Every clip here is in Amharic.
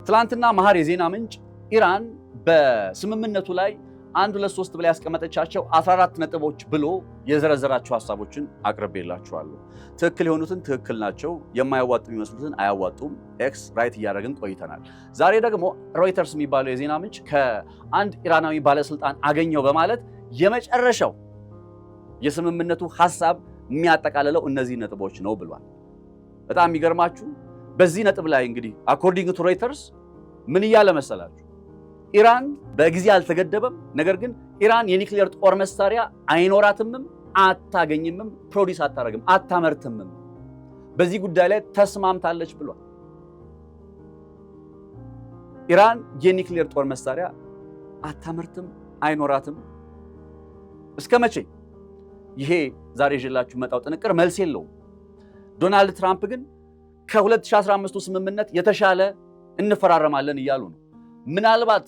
ትላንትና መሐር የዜና ምንጭ ኢራን በስምምነቱ ላይ 1 2 3 ብላ ያስቀመጠቻቸው 14 ነጥቦች ብሎ የዘረዘራቸው ሐሳቦችን አቅርቤላችኋለሁ። ትክክል የሆኑትን ትክክል ናቸው፣ የማያዋጡ የሚመስሉትን አያዋጡም። ኤክስ ራይት እያደረግን ቆይተናል። ዛሬ ደግሞ ሮይተርስ የሚባለው የዜና ምንጭ ከአንድ ኢራናዊ ባለስልጣን አገኘው በማለት የመጨረሻው የስምምነቱ ሐሳብ የሚያጠቃልለው እነዚህ ነጥቦች ነው ብሏል። በጣም የሚገርማችሁ በዚህ ነጥብ ላይ እንግዲህ አኮርዲንግ ቱ ሮይተርስ ምን እያለ መሰላችሁ? ኢራን በጊዜ አልተገደበም፣ ነገር ግን ኢራን የኒውክሌር ጦር መሳሪያ አይኖራትምም፣ አታገኝምም፣ ፕሮዲስ አታረግም፣ አታመርትምም። በዚህ ጉዳይ ላይ ተስማምታለች ብሏል። ኢራን የኒውክሌር ጦር መሳሪያ አታመርትም፣ አይኖራትም። እስከ መቼ? ይሄ ዛሬ ይዤላችሁ መጣው ጥንቅር መልስ የለውም። ዶናልድ ትራምፕ ግን ከ2015 ስምምነት የተሻለ እንፈራረማለን እያሉ ነው። ምናልባት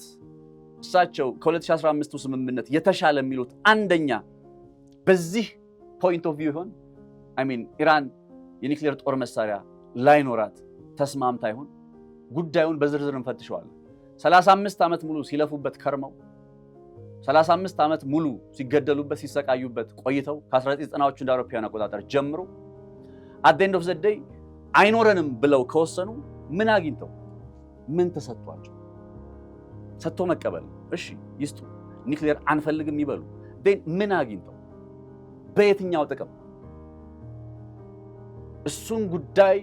እሳቸው ከ2015 ስምምነት የተሻለ የሚሉት አንደኛ በዚህ ፖይንት ኦፍ ቪው ይሆን? ኢራን የኒውክሌር ጦር መሳሪያ ላይኖራት ተስማምታ ይሆን? ጉዳዩን በዝርዝር እንፈትሸዋለን። 35 ዓመት ሙሉ ሲለፉበት ከርመው 35 ዓመት ሙሉ ሲገደሉበት ሲሰቃዩበት ቆይተው ከ1990ዎቹ እንደ አውሮፓውያን አቆጣጠር ጀምሮ at the end of the day አይኖረንም ብለው ከወሰኑ ምን አግኝተው ምን ተሰጥቷቸው? ሰጥቶ መቀበል። እሺ ይስጡ፣ ኒውክሌር አንፈልግም ይበሉ። ምን አግኝተው በየትኛው ጥቅም? እሱን ጉዳይ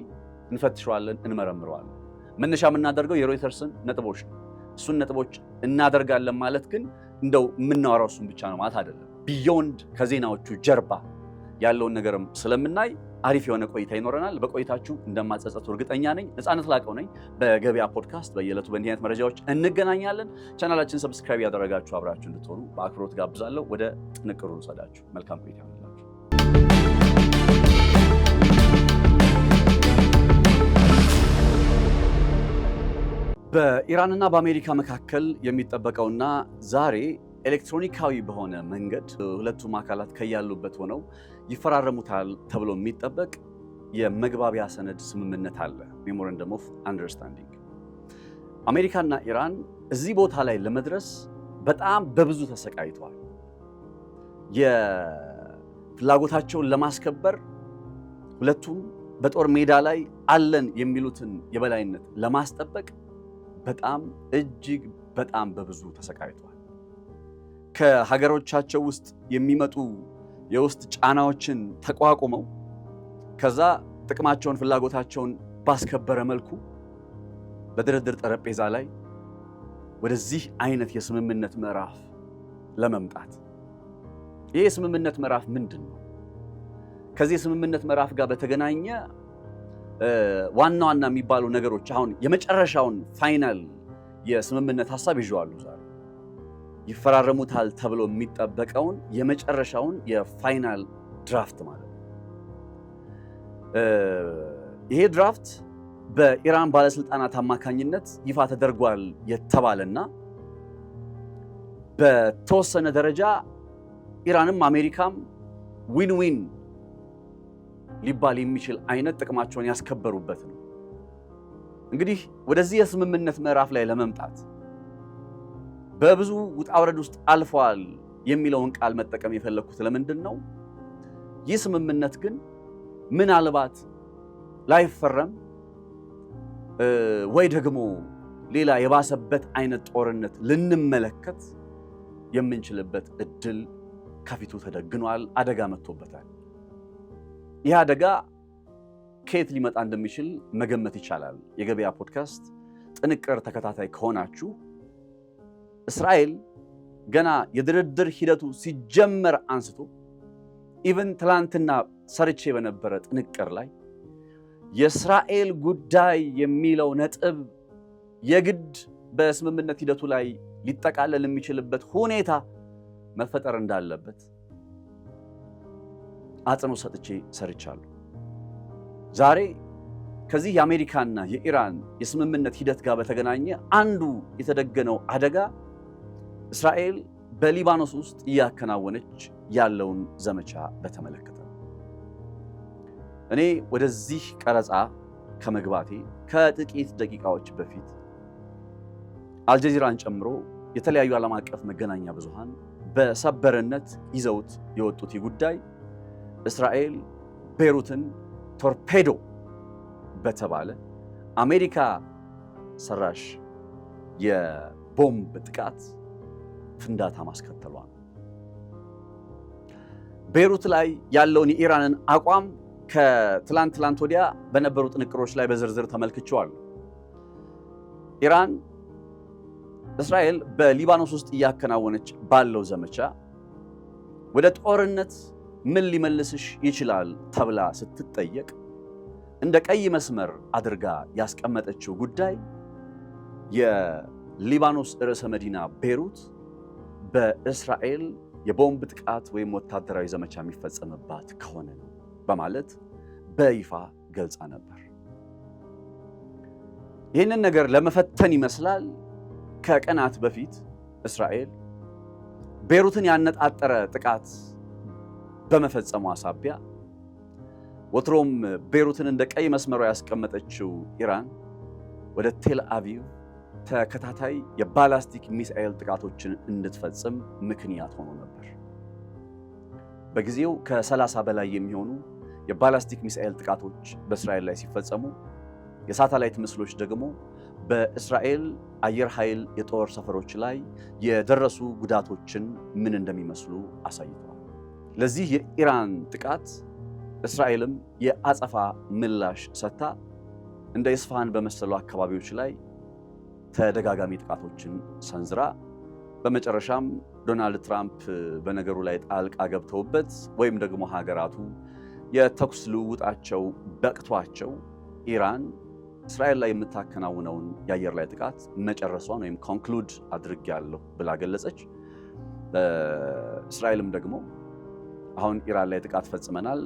እንፈትሸዋለን፣ እንመረምረዋለን። መነሻ የምናደርገው የሮይተርስን ነጥቦች ነው። እሱን ነጥቦች እናደርጋለን ማለት ግን እንደው የምናወራው እሱን ብቻ ነው ማለት አይደለም። ቢዮንድ ከዜናዎቹ ጀርባ ያለውን ነገርም ስለምናይ አሪፍ የሆነ ቆይታ ይኖረናል። በቆይታችሁ እንደማጸጸቱ እርግጠኛ ነኝ። ነፃነት ላቀው ነኝ። በገበያ ፖድካስት በየዕለቱ በእንዲህ አይነት መረጃዎች እንገናኛለን። ቻናላችን ሰብስክራይብ ያደረጋችሁ አብራችሁ እንድትሆኑ በአክብሮት ጋብዛለሁ። ወደ ጥንቅሩ ልውሰዳችሁ። መልካም ቆይታ ይሆንላችሁ። በኢራንና በአሜሪካ መካከል የሚጠበቀውና ዛሬ ኤሌክትሮኒካዊ በሆነ መንገድ ሁለቱም አካላት ከያሉበት ሆነው ይፈራረሙታል ተብሎ የሚጠበቅ የመግባቢያ ሰነድ ስምምነት አለ። ሜሞራንደም ኦፍ አንደርስታንዲንግ። አሜሪካና ኢራን እዚህ ቦታ ላይ ለመድረስ በጣም በብዙ ተሰቃይተዋል። የፍላጎታቸውን ለማስከበር ሁለቱም በጦር ሜዳ ላይ አለን የሚሉትን የበላይነት ለማስጠበቅ በጣም እጅግ በጣም በብዙ ተሰቃይተዋል። ከሀገሮቻቸው ውስጥ የሚመጡ የውስጥ ጫናዎችን ተቋቁመው ከዛ ጥቅማቸውን ፍላጎታቸውን ባስከበረ መልኩ በድርድር ጠረጴዛ ላይ ወደዚህ አይነት የስምምነት ምዕራፍ ለመምጣት። ይህ የስምምነት ምዕራፍ ምንድን ነው? ከዚህ የስምምነት ምዕራፍ ጋር በተገናኘ ዋና ዋና የሚባሉ ነገሮች አሁን የመጨረሻውን ፋይናል የስምምነት ሐሳብ ይዤዋለሁ ዛሬ። ይፈራረሙታል ተብሎ የሚጠበቀውን የመጨረሻውን የፋይናል ድራፍት ማለት ነው። ይሄ ድራፍት በኢራን ባለስልጣናት አማካኝነት ይፋ ተደርጓል የተባለና በተወሰነ ደረጃ ኢራንም አሜሪካም ዊን ዊን ሊባል የሚችል አይነት ጥቅማቸውን ያስከበሩበት ነው። እንግዲህ ወደዚህ የስምምነት ምዕራፍ ላይ ለመምጣት በብዙ ውጣ ውረድ ውስጥ አልፈዋል የሚለውን ቃል መጠቀም የፈለኩት ለምንድን ነው? ይህ ስምምነት ግን ምናልባት ላይፈረም ወይ ደግሞ ሌላ የባሰበት አይነት ጦርነት ልንመለከት የምንችልበት እድል ከፊቱ ተደግኗል። አደጋ መጥቶበታል። ይህ አደጋ ከየት ሊመጣ እንደሚችል መገመት ይቻላል። የገበያ ፖድካስት ጥንቅር ተከታታይ ከሆናችሁ እስራኤል ገና የድርድር ሂደቱ ሲጀመር አንስቶ ኢቨን ትላንትና ሰርቼ በነበረ ጥንቅር ላይ የእስራኤል ጉዳይ የሚለው ነጥብ የግድ በስምምነት ሂደቱ ላይ ሊጠቃለል የሚችልበት ሁኔታ መፈጠር እንዳለበት አጽንኦት ሰጥቼ ሰርቻለሁ። ዛሬ ከዚህ የአሜሪካና የኢራን የስምምነት ሂደት ጋር በተገናኘ አንዱ የተደገነው አደጋ እስራኤል በሊባኖስ ውስጥ እያከናወነች ያለውን ዘመቻ በተመለከተ ነው። እኔ ወደዚህ ቀረጻ ከመግባቴ ከጥቂት ደቂቃዎች በፊት አልጀዚራን ጨምሮ የተለያዩ ዓለም አቀፍ መገናኛ ብዙሃን በሰበርነት ይዘውት የወጡት ጉዳይ እስራኤል ቤይሩትን ቶርፔዶ በተባለ አሜሪካ ሰራሽ የቦምብ ጥቃት ፍንዳታ ማስከተሏ ነው። ቤይሩት ላይ ያለውን የኢራንን አቋም ከትላንት ወዲያ በነበሩ ጥንቅሮች ላይ በዝርዝር ተመልክቼዋለሁ። ኢራን እስራኤል በሊባኖስ ውስጥ እያከናወነች ባለው ዘመቻ ወደ ጦርነት ምን ሊመልስሽ ይችላል ተብላ ስትጠየቅ እንደ ቀይ መስመር አድርጋ ያስቀመጠችው ጉዳይ የሊባኖስ ርዕሰ መዲና ቤይሩት በእስራኤል የቦምብ ጥቃት ወይም ወታደራዊ ዘመቻ የሚፈጸምባት ከሆነ ነው በማለት በይፋ ገልጻ ነበር። ይህንን ነገር ለመፈተን ይመስላል ከቀናት በፊት እስራኤል ቤይሩትን ያነጣጠረ ጥቃት በመፈጸሟ ሳቢያ ወትሮም ቤይሩትን እንደ ቀይ መስመሯ ያስቀመጠችው ኢራን ወደ ቴል አቪቭ ተከታታይ የባላስቲክ ሚሳኤል ጥቃቶችን እንድትፈጽም ምክንያት ሆኖ ነበር። በጊዜው ከ30 በላይ የሚሆኑ የባላስቲክ ሚሳኤል ጥቃቶች በእስራኤል ላይ ሲፈጸሙ የሳተላይት ምስሎች ደግሞ በእስራኤል አየር ኃይል የጦር ሰፈሮች ላይ የደረሱ ጉዳቶችን ምን እንደሚመስሉ አሳይተዋል። ለዚህ የኢራን ጥቃት እስራኤልም የአጸፋ ምላሽ ሰጥታ እንደ ኢስፋሃን በመሰሉ አካባቢዎች ላይ ተደጋጋሚ ጥቃቶችን ሰንዝራ በመጨረሻም ዶናልድ ትራምፕ በነገሩ ላይ ጣልቃ ገብተውበት ወይም ደግሞ ሀገራቱ የተኩስ ልውውጣቸው በቅቷቸው ኢራን እስራኤል ላይ የምታከናውነውን የአየር ላይ ጥቃት መጨረሷን ወይም ኮንክሉድ አድርጌያለሁ ብላ ገለጸች። እስራኤልም ደግሞ አሁን ኢራን ላይ ጥቃት ፈጽመናል፣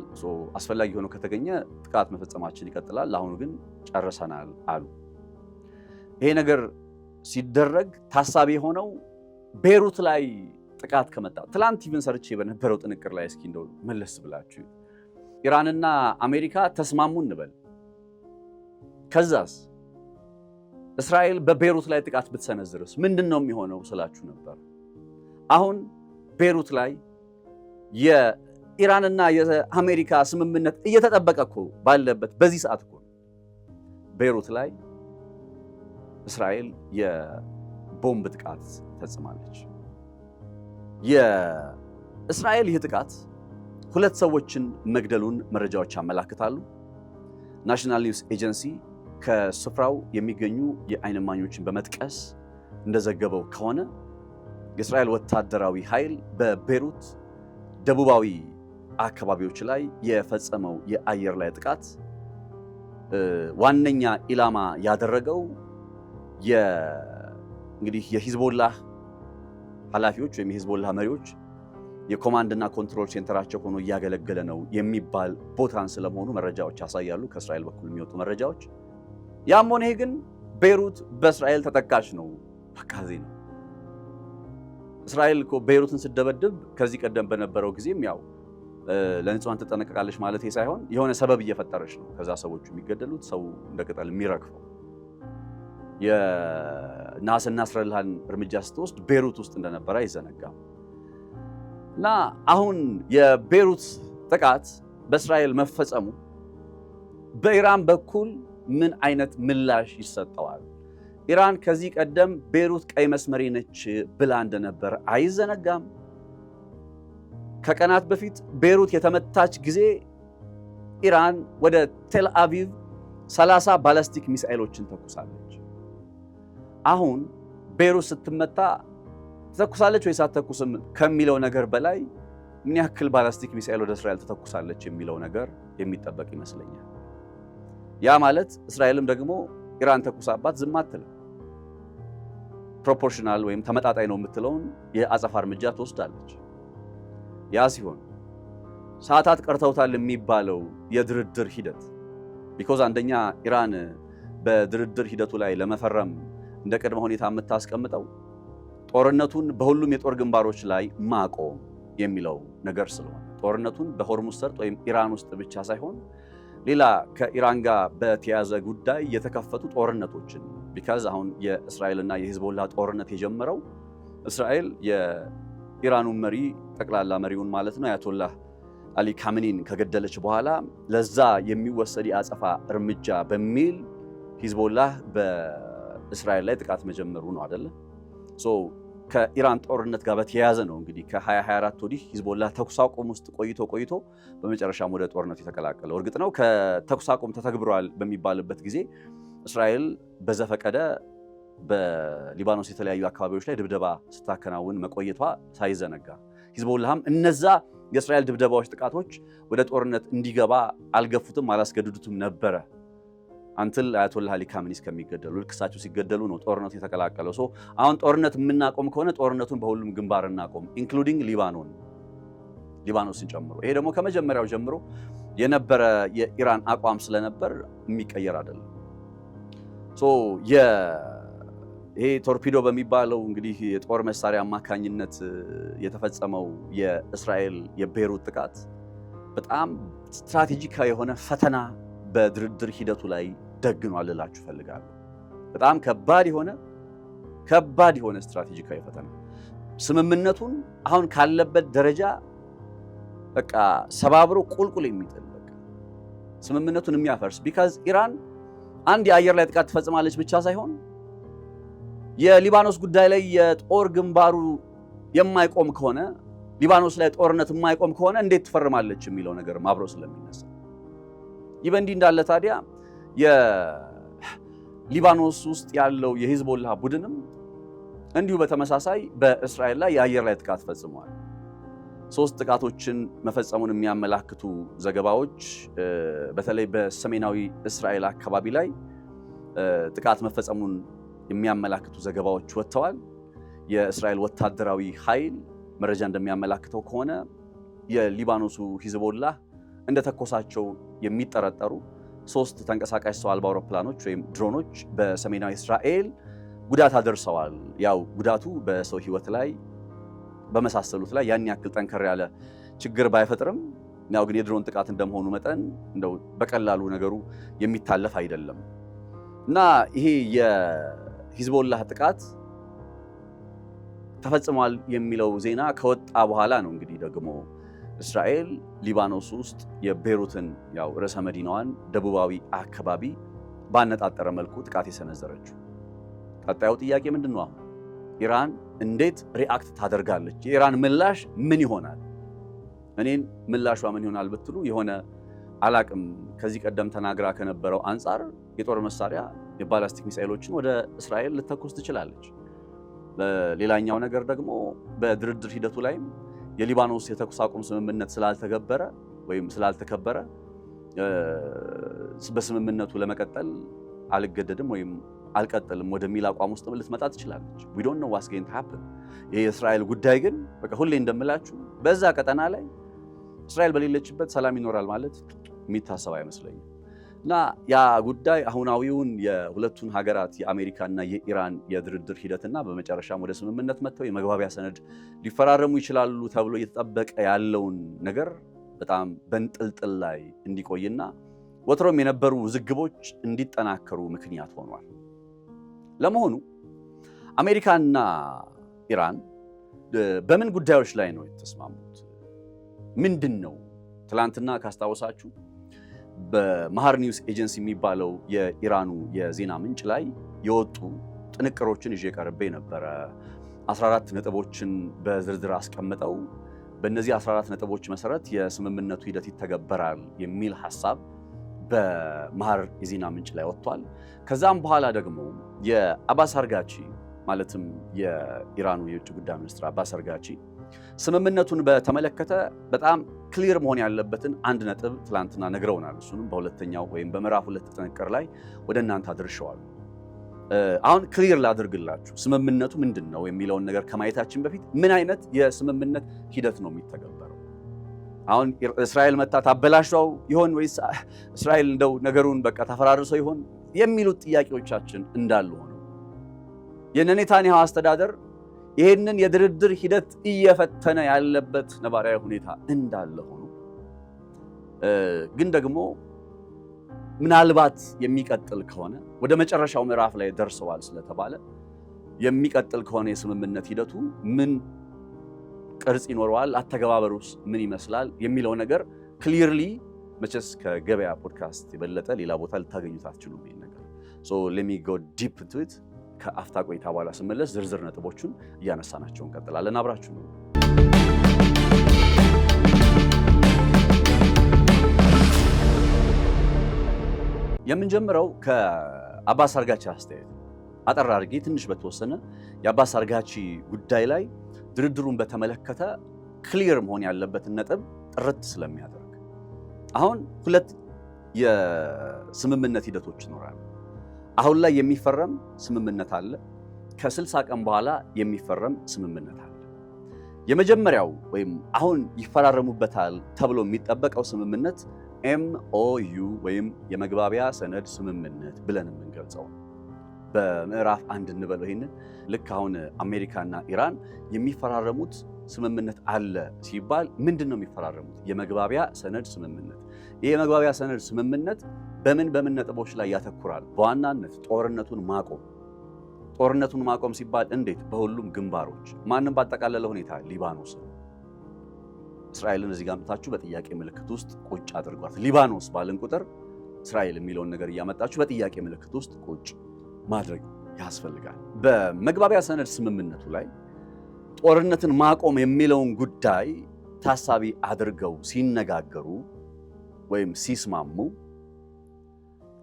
አስፈላጊ ሆኖ ከተገኘ ጥቃት መፈጸማችን ይቀጥላል፣ አሁን ግን ጨርሰናል አሉ። ይሄ ነገር ሲደረግ ታሳቢ የሆነው ቤይሩት ላይ ጥቃት ከመጣ ትላንት ኢቭን ሰርቼ በነበረው ጥንቅር ላይ እስኪ እንደው መለስ ብላችሁ ኢራንና አሜሪካ ተስማሙ እንበል። ከዛስ እስራኤል በቤይሩት ላይ ጥቃት ብትሰነዝርስ ምንድን ነው የሚሆነው ስላችሁ ነበር። አሁን ቤይሩት ላይ የኢራንና የአሜሪካ ስምምነት እየተጠበቀ እኮ ባለበት በዚህ ሰዓት እኮ ቤይሩት ላይ እስራኤል የቦምብ ጥቃት ፈጽማለች። የእስራኤል ይህ ጥቃት 2 ሰዎችን መግደሉን መረጃዎች ያመላክታሉ። ናሽናል ኒውስ ኤጀንሲ ከስፍራው የሚገኙ የዓይን እማኞችን በመጥቀስ እንደዘገበው ከሆነ የእስራኤል ወታደራዊ ኃይል በቤይሩት ደቡባዊ አካባቢዎች ላይ የፈጸመው የአየር ላይ ጥቃት ዋነኛ ኢላማ ያደረገው እንግዲህ የሂዝቦላህ ኃላፊዎች ወይም የሂዝቦላህ መሪዎች የኮማንድና ኮንትሮል ሴንተራቸው ሆኖ እያገለገለ ነው የሚባል ቦታን ስለመሆኑ መረጃዎች ያሳያሉ፣ ከእስራኤል በኩል የሚወጡ መረጃዎች። ያም ሆነ ይሄ ግን ቤይሩት በእስራኤል ተጠቃሽ ነው። በቃ ነው። እስራኤል እኮ ቤይሩትን ስትደበድብ ከዚህ ቀደም በነበረው ጊዜም ያው ለንጹሃን ትጠነቀቃለች ማለት ሳይሆን የሆነ ሰበብ እየፈጠረች ነው ከዛ ሰዎቹ የሚገደሉት፣ ሰው እንደ ቅጠል የሚረግፈው። የናስ ናስረላህን እርምጃ ስትወስድ ቤይሩት ውስጥ እንደነበረ አይዘነጋም። እና አሁን የቤይሩት ጥቃት በእስራኤል መፈጸሙ በኢራን በኩል ምን አይነት ምላሽ ይሰጠዋል? ኢራን ከዚህ ቀደም ቤይሩት ቀይ መስመሬ ነች ብላ እንደነበር አይዘነጋም። ከቀናት በፊት ቤይሩት የተመታች ጊዜ ኢራን ወደ ቴል አቪቭ 30 ባላስቲክ ሚሳኤሎችን ተኩሳለች። አሁን ቤይሩት ስትመታ ተተኩሳለች ወይስ አትተኩስም ከሚለው ነገር በላይ ምን ያክል ባላስቲክ ሚሳኤል ወደ እስራኤል ተተኩሳለች የሚለው ነገር የሚጠበቅ ይመስለኛል። ያ ማለት እስራኤልም ደግሞ ኢራን ተኩሳባት ዝም አትልም። ፕሮፖርሽናል ወይም ተመጣጣኝ ነው የምትለውን የአጸፋ እርምጃ ትወስዳለች። ያ ሲሆን ሰዓታት ቀርተውታል የሚባለው የድርድር ሂደት ቢኮዝ አንደኛ ኢራን በድርድር ሂደቱ ላይ ለመፈረም እንደ ቅድመ ሁኔታ የምታስቀምጠው ጦርነቱን በሁሉም የጦር ግንባሮች ላይ ማቆም የሚለው ነገር ስለሆነ ጦርነቱን በሆርሙዝ ሰርጥ ወይም ኢራን ውስጥ ብቻ ሳይሆን ሌላ ከኢራን ጋር በተያያዘ ጉዳይ የተከፈቱ ጦርነቶችን ቢካዝ አሁን የእስራኤልና የሂዝቦላ ጦርነት የጀመረው እስራኤል የኢራኑን መሪ ጠቅላላ መሪውን ማለት ነው አያቶላህ አሊ ካሜኒን ከገደለች በኋላ ለዛ የሚወሰድ የአጸፋ እርምጃ በሚል ሂዝቦላ በእስራኤል ላይ ጥቃት መጀመሩ ነው አይደለ? ከኢራን ጦርነት ጋር በተያያዘ ነው እንግዲህ ከ2024 ወዲህ ሂዝቦላ ተኩስ አቁም ውስጥ ቆይቶ በመጨረሻም ወደ ጦርነቱ የተቀላቀለው። እርግጥ ነው ከተኩስ አቁም ተተግብሯል በሚባልበት ጊዜ እስራኤል በዘፈቀደ በሊባኖስ የተለያዩ አካባቢዎች ላይ ድብደባ ስታከናውን መቆየቷ ሳይዘነጋ ሂዝቦላም እነዛ የእስራኤል ድብደባዎች፣ ጥቃቶች ወደ ጦርነት እንዲገባ አልገፉትም፣ አላስገድዱትም ነበረ አንትል አያቶላህ አሊ ካሜኒ እስከሚገደሉ ልክሳቸው ሲገደሉ ነው ጦርነቱ የተቀላቀለው። አሁን ጦርነት የምናቆም ከሆነ ጦርነቱን በሁሉም ግንባር እናቆም ኢንክሉዲንግ ሊባኖስን ጨምሮ። ይሄ ደግሞ ከመጀመሪያው ጀምሮ የነበረ የኢራን አቋም ስለነበር የሚቀየር አይደለም። ይሄ ቶርፒዶ በሚባለው እንግዲህ የጦር መሳሪያ አማካኝነት የተፈጸመው የእስራኤል የቤይሩት ጥቃት በጣም ስትራቴጂካዊ የሆነ ፈተና በድርድር ሂደቱ ላይ ደግኗል ልላችሁ ፈልጋለሁ። በጣም ከባድ የሆነ ስትራቴጂካዊ ፈተና ስምምነቱን አሁን ካለበት ደረጃ በቃ ሰባብሮ ቁልቁል የሚጥል በቃ ስምምነቱን የሚያፈርስ ቢካዝ ኢራን አንድ የአየር ላይ ጥቃት ትፈጽማለች ብቻ ሳይሆን የሊባኖስ ጉዳይ ላይ የጦር ግንባሩ የማይቆም ከሆነ ሊባኖስ ላይ ጦርነት የማይቆም ከሆነ እንዴት ትፈርማለች የሚለው ነገር አብሮ ስለሚነሳ ይህ በእንዲህ እንዳለ ታዲያ የሊባኖስ ውስጥ ያለው የሂዝቦላ ቡድንም እንዲሁ በተመሳሳይ በእስራኤል ላይ የአየር ላይ ጥቃት ፈጽሟል። 3 ጥቃቶችን መፈጸሙን የሚያመላክቱ ዘገባዎች በተለይ በሰሜናዊ እስራኤል አካባቢ ላይ ጥቃት መፈጸሙን የሚያመላክቱ ዘገባዎች ወጥተዋል። የእስራኤል ወታደራዊ ኃይል መረጃ እንደሚያመላክተው ከሆነ የሊባኖሱ ሂዝቦላ እንደተኮሳቸው የሚጠረጠሩ 3 ተንቀሳቃሽ ሰው አልባ አውሮፕላኖች ወይም ድሮኖች በሰሜናዊ እስራኤል ጉዳት አደርሰዋል። ያው ጉዳቱ በሰው ሕይወት ላይ በመሳሰሉት ላይ ያን ያክል ጠንከር ያለ ችግር ባይፈጥርም ያው ግን የድሮን ጥቃት እንደመሆኑ መጠን እንደው በቀላሉ ነገሩ የሚታለፍ አይደለም እና ይሄ የሂዝቦላ ጥቃት ተፈጽሟል የሚለው ዜና ከወጣ በኋላ ነው እንግዲህ ደግሞ እስራኤል ሊባኖስ ውስጥ የቤይሩትን ያው ርዕሰ መዲናዋን ደቡባዊ አካባቢ ባነጣጠረ መልኩ ጥቃት የሰነዘረችው። ቀጣዩ ጥያቄ ምንድን ነው? አሁን ኢራን እንዴት ሪአክት ታደርጋለች? የኢራን ምላሽ ምን ይሆናል? እኔን ምላሿ ምን ይሆናል ብትሉ የሆነ አላቅም ከዚህ ቀደም ተናግራ ከነበረው አንጻር የጦር መሳሪያ የባላስቲክ ሚሳኤሎችን ወደ እስራኤል ልተኩስ ትችላለች። ሌላኛው ነገር ደግሞ በድርድር ሂደቱ ላይም የሊባኖስ የተኩስ አቁም ስምምነት ስላልተከበረ በስምምነቱ ለመቀጠል አልገደድም ወይም አልቀጥልም ወደሚል አቋም ውስጥ ልትመጣ ትችላለች። we don't know what's going to happen። የእስራኤል ጉዳይ ግን በቃ ሁሌ እንደምላችሁ በዛ ቀጠና ላይ እስራኤል በሌለችበት ሰላም ይኖራል ማለት የሚታሰብ አይመስለኝም። እና ያ ጉዳይ አሁናዊውን የሁለቱን ሀገራት የአሜሪካና የኢራን የድርድር ሂደትና በመጨረሻም ወደ ስምምነት መጥተው የመግባቢያ ሰነድ ሊፈራረሙ ይችላሉ ተብሎ እየተጠበቀ ያለውን ነገር በጣም በንጥልጥል ላይ እንዲቆይና ወትሮም የነበሩ ውዝግቦች እንዲጠናከሩ ምክንያት ሆኗል። ለመሆኑ አሜሪካና ኢራን በምን ጉዳዮች ላይ ነው የተስማሙት? ምንድን ነው? ትላንትና ካስታወሳችሁ በማህር ኒውስ ኤጀንሲ የሚባለው የኢራኑ የዜና ምንጭ ላይ የወጡ ጥንቅሮችን ይዤ ቀርቤ ነበረ። 14 ነጥቦችን በዝርዝር አስቀምጠው በእነዚህ 14 ነጥቦች መሰረት የስምምነቱ ሂደት ይተገበራል የሚል ሐሳብ በማህር የዜና ምንጭ ላይ ወጥቷል። ከዛም በኋላ ደግሞ የአባስ አርጋቺ ማለትም የኢራኑ የውጭ ጉዳይ ሚኒስትር አባስ አርጋቺ ስምምነቱን በተመለከተ በጣም ክሊር መሆን ያለበትን አንድ ነጥብ ትላንትና ነግረውናል። እሱንም በሁለተኛው ወይም በምዕራፍ 2 ጥንቅር ላይ ወደ እናንተ አድርሸዋለሁ። አሁን ክሊር ላድርግላችሁ ስምምነቱ ምንድን ነው የሚለውን ነገር ከማየታችን በፊት ምን አይነት የስምምነት ሂደት ነው የሚተገበረው? አሁን እስራኤል መታ ታበላሸው ይሆን ወይስ እስራኤል እንደው ነገሩን በቃ ታፈራርሰው ይሆን የሚሉት ጥያቄዎቻችን እንዳሉ ሆነው የኔታንያሁ አስተዳደር ይሄንን የድርድር ሂደት እየፈተነ ያለበት ነባራዊ ሁኔታ እንዳለ ሆኖ ግን ደግሞ ምናልባት የሚቀጥል ከሆነ ወደ መጨረሻው ምዕራፍ ላይ ደርሰዋል ስለተባለ የሚቀጥል ከሆነ የስምምነት ሂደቱ ምን ቅርጽ ይኖረዋል፣ አተገባበሩስ ምን ይመስላል የሚለው ነገር ክሊርሊ መቼስ ከገበያ ፖድካስት የበለጠ ሌላ ቦታ ልታገኙት አትችሉም ይሄን ነገር። ሶ ሌት ሚ ጎ ዲፕ ኢንቱ ኢት። ከአፍታ ቆይታ በኋላ ስመለስ ዝርዝር ነጥቦቹን እያነሳናቸው እንቀጥላለን። አብራችሁ ነው። የምንጀምረው ከአባስ አርጋቺ አስተያየት አጠር አድርጌ ትንሽ በተወሰነ የአባስ አርጋቺ ጉዳይ ላይ ድርድሩን በተመለከተ ክሊር መሆን ያለበትን ነጥብ ጥርት ስለሚያደርግ አሁን ሁለት የስምምነት ሂደቶች ይኖራሉ። አሁን ላይ የሚፈረም ስምምነት አለ፣ ከ60 ቀን በኋላ የሚፈረም ስምምነት አለ። የመጀመሪያው ወይም አሁን ይፈራረሙበታል ተብሎ የሚጠበቀው ስምምነት MOU ወይም የመግባቢያ ሰነድ ስምምነት ብለን የምንገልጸው በምዕራፍ 1 እንበለው። ይሄንን ልክ አሁን አሜሪካና ኢራን የሚፈራረሙት ስምምነት አለ ሲባል ምንድነው የሚፈራረሙት? የመግባቢያ ሰነድ ስምምነት። ይሄ የመግባቢያ ሰነድ ስምምነት በምን ነጥቦች ላይ ያተኩራል? በዋናነት ጦርነቱን ማቆም። ጦርነቱን ማቆም ሲባል እንዴት? በሁሉም ግንባሮች። ማንም ባጠቃለለ ሁኔታ ሊባኖስ፣ እስራኤልን እዚህ ጋር መጣችሁ በጥያቄ ምልክት ውስጥ ቁጭ አድርጓት። ሊባኖስ ባልን ቁጥር እስራኤል የሚለውን ነገር እያመጣችሁ በጥያቄ ምልክት ውስጥ ቁጭ ማድረግ ያስፈልጋል። በመግባቢያ ሰነድ ስምምነቱ ላይ ጦርነትን ማቆም የሚለውን ጉዳይ ታሳቢ አድርገው ሲነጋገሩ ወይም ሲስማሙ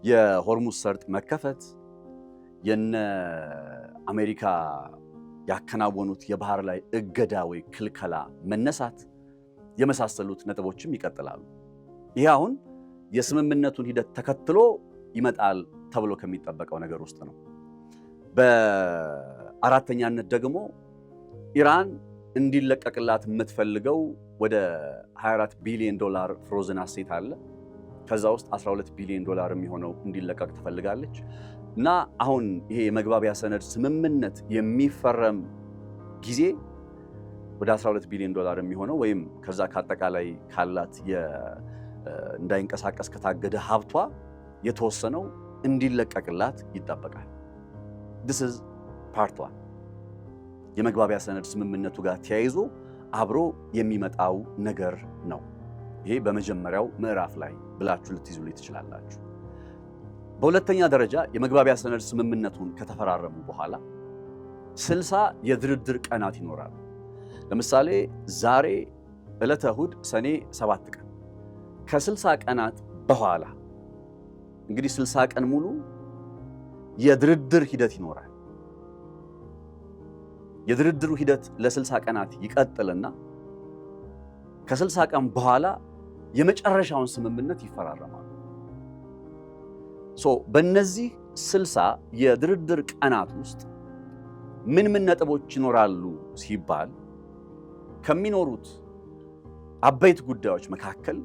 የሆርሙዝ ሰርጥ መከፈት፣ የነ አሜሪካ ያከናወኑት የባህር ላይ እገዳ ወይ ክልከላ መነሳት የመሳሰሉት ነጥቦችም ይቀጥላሉ። ይህ አሁን የስምምነቱን ሂደት ተከትሎ ይመጣል ተብሎ ከሚጠበቀው ነገር ውስጥ ነው። በአራተኛነት ደግሞ ኢራን እንዲለቀቅላት የምትፈልገው ወደ $24 ቢሊዮን ፍሮዝን አሴት አለ። ከዛ ውስጥ $12 ቢሊዮን የሚሆነው እንዲለቀቅ ትፈልጋለች። እና አሁን ይሄ የመግባቢያ ሰነድ ስምምነት የሚፈረም ጊዜ ወደ $12 ቢሊዮን የሚሆነው ወይም ከዛ ከአጠቃላይ ካላት እንዳይንቀሳቀስ ከታገደ ሀብቷ የተወሰነው እንዲለቀቅላት ይጠበቃል። this is part 1 የመግባቢያ ሰነድ ስምምነቱ ጋር ተያይዞ አብሮ የሚመጣው ነገር ነው። ይሄ በመጀመሪያው ምዕራፍ ላይ ብላችሁ ልትይዙልኝ ትችላላችሁ። በሁለተኛ ደረጃ የመግባቢያ ሰነድ ስምምነቱን ከተፈራረሙ በኋላ 60 የድርድር ቀናት ይኖራሉ። ለምሳሌ ዛሬ ዕለተ እሑድ ሰኔ 7 ቀን ከ60 ቀናት በኋላ እንግዲህ 60 ቀን ሙሉ የድርድር ሂደት ይኖራል። የድርድሩ ሂደት ለ60 ቀናት ይቀጥልና ከ60 ቀን በኋላ የመጨረሻውን ስምምነት ይፈራረማሉ። በእነዚህ 60 የድርድር ቀናት ውስጥ ምን ነጥቦች ይኖራሉ ሲባል ከሚኖሩት አበይት ጉዳዮች መካከል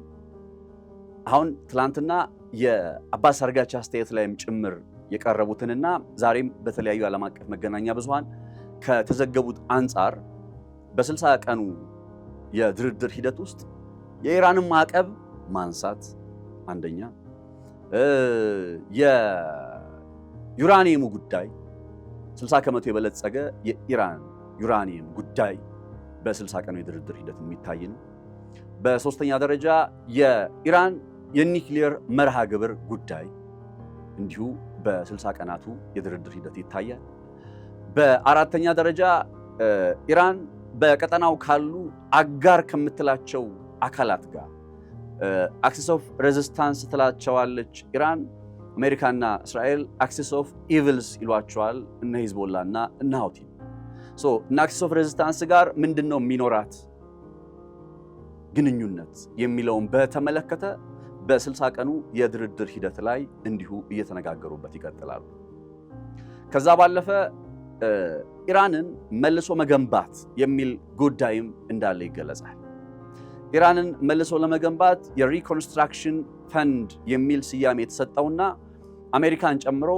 አሁን ትላንትና የአባስ አርጋቺ አስተያየት ላይም ጭምር የቀረቡትንና ዛሬም በተለያዩ ዓለም አቀፍ መገናኛ ብዙሃን ከተዘገቡት አንጻር በ60 ቀኑ የድርድር ሂደት ውስጥ የኢራንን ማዕቀብ ማንሳት አንደኛ፣ የዩራኒየሙ ጉዳይ 60 ከመቶ የበለጸገ የኢራን ዩራኒየም ጉዳይ በ60 ቀኑ የድርድር ሂደት የሚታይ ነው። በሶስተኛ ደረጃ የኢራን የኒውክሌር መርሃ ግብር ጉዳይ እንዲሁ በ60 ቀናቱ የድርድር ሂደት ይታያል። በአራተኛ ደረጃ ኢራን በቀጠናው ካሉ አጋር ከምትላቸው አካላት ጋር አክሲስ ኦፍ ሬዚስታንስ ትላቸዋለች ኢራን። አሜሪካና እስራኤል አክሲስ ኦፍ ኢቪልስ ይሏቸዋል እነ ሂዝቦላ እና እነ ሀውቲ። እና አክሲስ ኦፍ ሬዚስታንስ ጋር ምንድነው የሚኖራት ግንኙነት የሚለውን በተመለከተ በ60 ቀኑ የድርድር ሂደት ላይ እንዲሁ እየተነጋገሩበት ይቀጥላሉ። ከዛ ባለፈ ኢራንን መልሶ መገንባት የሚል ጉዳይም እንዳለ ይገለጻል። ኢራንን መልሶ ለመገንባት የሪኮንስትራክሽን ፈንድ የሚል ስያሜ የተሰጠውና አሜሪካን ጨምሮ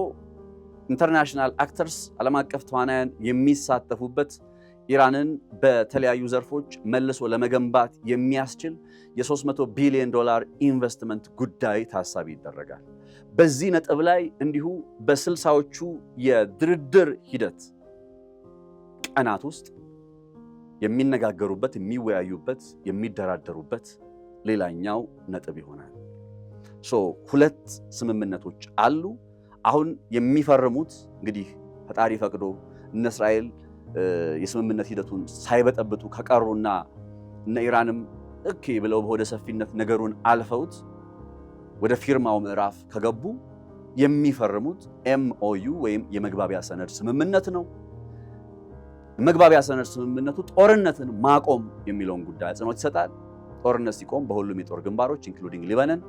ኢንተርናሽናል አክተርስ ዓለም አቀፍ ተዋናያን የሚሳተፉበት ኢራንን በተለያዩ ዘርፎች መልሶ ለመገንባት የሚያስችል የ300 ቢሊዮን ዶላር ኢንቨስትመንት ጉዳይ ታሳቢ ይደረጋል። በዚህ ነጥብ ላይ እንዲሁ በ60ዎቹ የድርድር ሂደት ቀናት ውስጥ የሚነጋገሩበት፣ የሚወያዩበት፣ የሚደራደሩበት ሌላኛው ነጥብ ይሆናል። ሁለት ስምምነቶች አሉ። አሁን የሚፈርሙት እንግዲህ ፈጣሪ ፈቅዶ እነ እስራኤል የስምምነት ሂደቱን ሳይበጠብጡ ከቀሩና እነ ኢራንም እኬ ብለው በሆደ ሰፊነት ነገሩን አልፈውት ወደ ፊርማው ምዕራፍ ከገቡ የሚፈርሙት MOU ወይም የመግባቢያ ሰነድ ስምምነት ነው። የመግባቢያ ሰነድ ስምምነቱ ጦርነትን ማቆም የሚለውን ጉዳይ አጽንኦት ይሰጣል። ጦርነት ሲቆም በሁሉም የጦር ግንባሮች ኢንክሉዲንግ ሊባኖን፣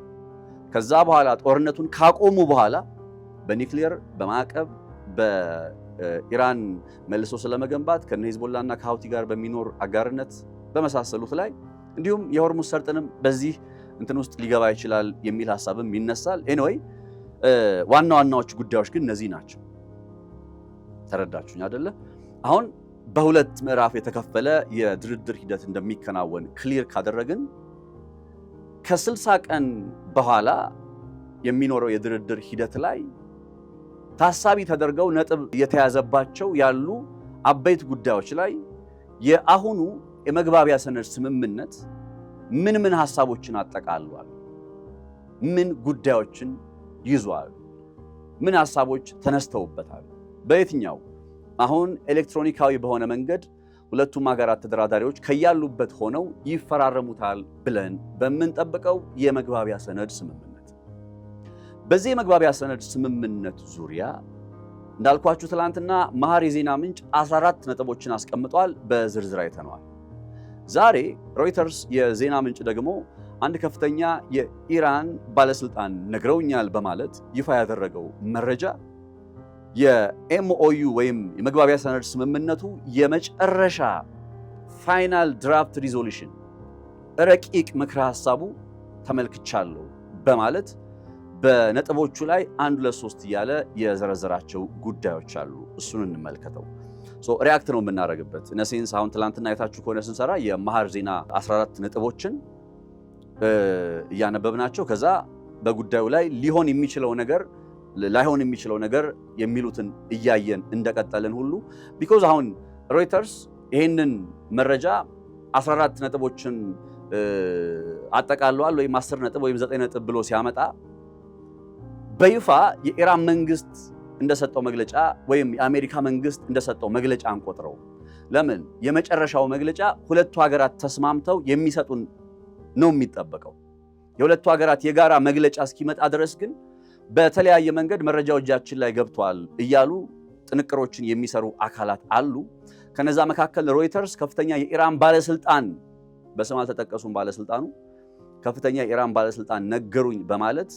ከዛ በኋላ ጦርነቱን ካቆሙ በኋላ በኒውክሌር በማዕቀብ በኢራን መልሶ ስለመገንባት ከነ ሂዝቦላና ከሀውቲ ጋር በሚኖር አጋርነት በመሳሰሉት ላይ እንዲሁም የሆርሙዝ ሰርጥንም በዚህ እንትን ውስጥ ሊገባ ይችላል የሚል ሐሳብም ይነሳል። ኤኒዌይ ዋና ዋናዎቹ ጉዳዮች ግን እነዚህ ናቸው። ተረዳችሁኝ አይደለ? አሁን በሁለት ምዕራፍ የተከፈለ የድርድር ሂደት እንደሚከናወን ክሊር ካደረግን ከ60 ቀን በኋላ የሚኖረው የድርድር ሂደት ላይ ታሳቢ ተደርገው ነጥብ የተያዘባቸው ያሉ አበይት ጉዳዮች ላይ የአሁኑ የመግባቢያ ሰነድ ስምምነት ምን ምን ሐሳቦችን አጠቃሏል? ምን ጉዳዮችን ይዟል? ምን ሐሳቦች ተነስተውበታል? በየትኛው አሁን ኤሌክትሮኒካዊ በሆነ መንገድ ሁለቱም ሀገራት ተደራዳሪዎች ከያሉበት ሆነው ይፈራረሙታል ብለን በምንጠብቀው የመግባቢያ ሰነድ ስምምነት። በዚህ የመግባቢያ ሰነድ ስምምነት ዙሪያ እንዳልኳችሁ ትላንትና መሐር የዜና ምንጭ 14 ነጥቦችን አስቀምጧል። በዝርዝር አይተነዋል። ዛሬ ሮይተርስ የዜና ምንጭ ደግሞ አንድ ከፍተኛ የኢራን ባለስልጣን ነግረውኛል በማለት ይፋ ያደረገው መረጃ የኤምኦዩ ወይም የመግባቢያ ሰነድ ስምምነቱ የመጨረሻ ፋይናል ድራፍት ሪዞሉሽን ረቂቅ ምክረ ሐሳቡ ተመልክቻለሁ በማለት በነጥቦቹ ላይ 1 2 3 እያለ የዘረዘራቸው ጉዳዮች አሉ። እሱን እንመልከተው። ሪያክት ነው የምናደርግበት። ነሴንስ አሁን ትላንትና አይታችሁ ከሆነ ስንሰራ የመሐር ዜና 14 ነጥቦችን እያነበብናቸው ከዛ በጉዳዩ ላይ ሊሆን የሚችለው ነገር ላይሆን የሚችለው ነገር የሚሉትን እያየን እንደቀጠልን ሁሉ ቢኮዝ አሁን ሮይተርስ ይሄንን መረጃ 14 ነጥቦችን አጠቃለዋል ወይም 10 ነጥብ ወይም 9 ነጥብ ብሎ ሲያመጣ በይፋ የኢራን መንግስት እንደሰጠው መግለጫ ወይም የአሜሪካ መንግስት እንደሰጠው መግለጫ አንቆጥረው። ለምን? የመጨረሻው መግለጫ ሁለቱ ሀገራት ተስማምተው የሚሰጡን ነው የሚጠበቀው። የሁለቱ ሀገራት የጋራ መግለጫ እስኪመጣ ድረስ ግን በተለያየ መንገድ መረጃው እጃችን ላይ ገብቷል እያሉ ጥንቅሮችን የሚሰሩ አካላት አሉ። ከነዛ መካከል ሮይተርስ ከፍተኛ የኢራን ባለስልጣን በስም አልተጠቀሱም፣ ባለስልጣኑ ከፍተኛ የኢራን ባለስልጣን ነገሩኝ በማለት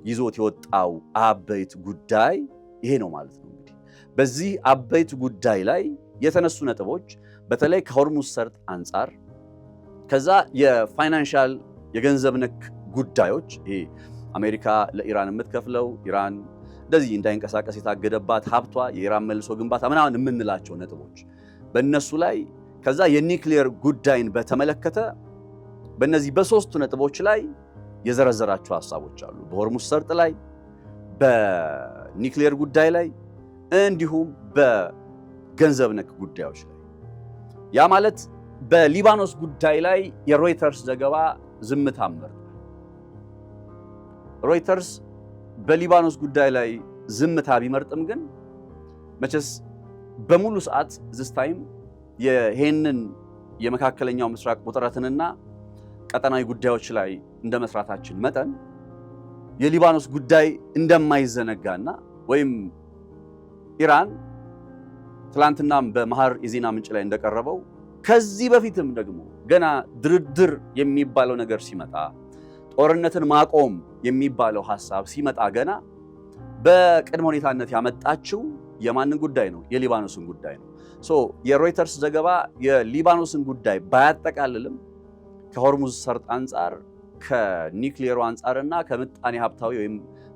ይዞት የወጣው አበይት ጉዳይ ይሄ ነው ማለት ነው። እንግዲህ በዚህ አበይት ጉዳይ ላይ የተነሱ ነጥቦች በተለይ ከሆርሙዝ ሰርጥ አንጻር ከዛ የፋይናንሻል የገንዘብ ነክ ጉዳዮች ይሄ አሜሪካ ለኢራን የምትከፍለው ኢራን እንደዚህ እንዳይንቀሳቀስ የታገደባት ሀብቷ የኢራን መልሶ ግንባታ ምናምን የምንላቸው ነጥቦች በእነሱ ላይ ከዛ የኒውክሌር ጉዳይን በተመለከተ በእነዚህ በሶስቱ ነጥቦች ላይ የዘረዘራቸው ሐሳቦች አሉ። በሆርሙዝ ሰርጥ ላይ፣ በኒውክሌር ጉዳይ ላይ እንዲሁም በገንዘብ ነክ ጉዳዮች ላይ። ያ ማለት በሊባኖስ ጉዳይ ላይ የሮይተርስ ዘገባ ዝምታ መርጧል። ሮይተርስ በሊባኖስ ጉዳይ ላይ ዝምታ ቢመርጥም ግን መቼስ በሙሉ ሰዓት this time ይሄንን የመካከለኛው ምስራቅ ውጥረትንና ቀጠናዊ ጉዳዮች ላይ እንደ መስራታችን መጠን የሊባኖስ ጉዳይ እንደማይዘነጋና ወይም ኢራን ትላንትናም በመሐር የዜና ምንጭ ላይ እንደቀረበው ከዚህ በፊትም ደግሞ ገና ድርድር የሚባለው ነገር ሲመጣ ጦርነትን ማቆም የሚባለው ሐሳብ ሲመጣ ገና በቅድመ ሁኔታነት ያመጣችው የማንን ጉዳይ ነው? የሊባኖስን ጉዳይ ነው። የሮይተርስ ዘገባ የሊባኖስን ጉዳይ ባያጠቃልልም ከሆርሙዝ ሰርጥ አንጻር ከኒውክሌሩ አንጻርና ከምጣኔ ሀብታዊ ወይም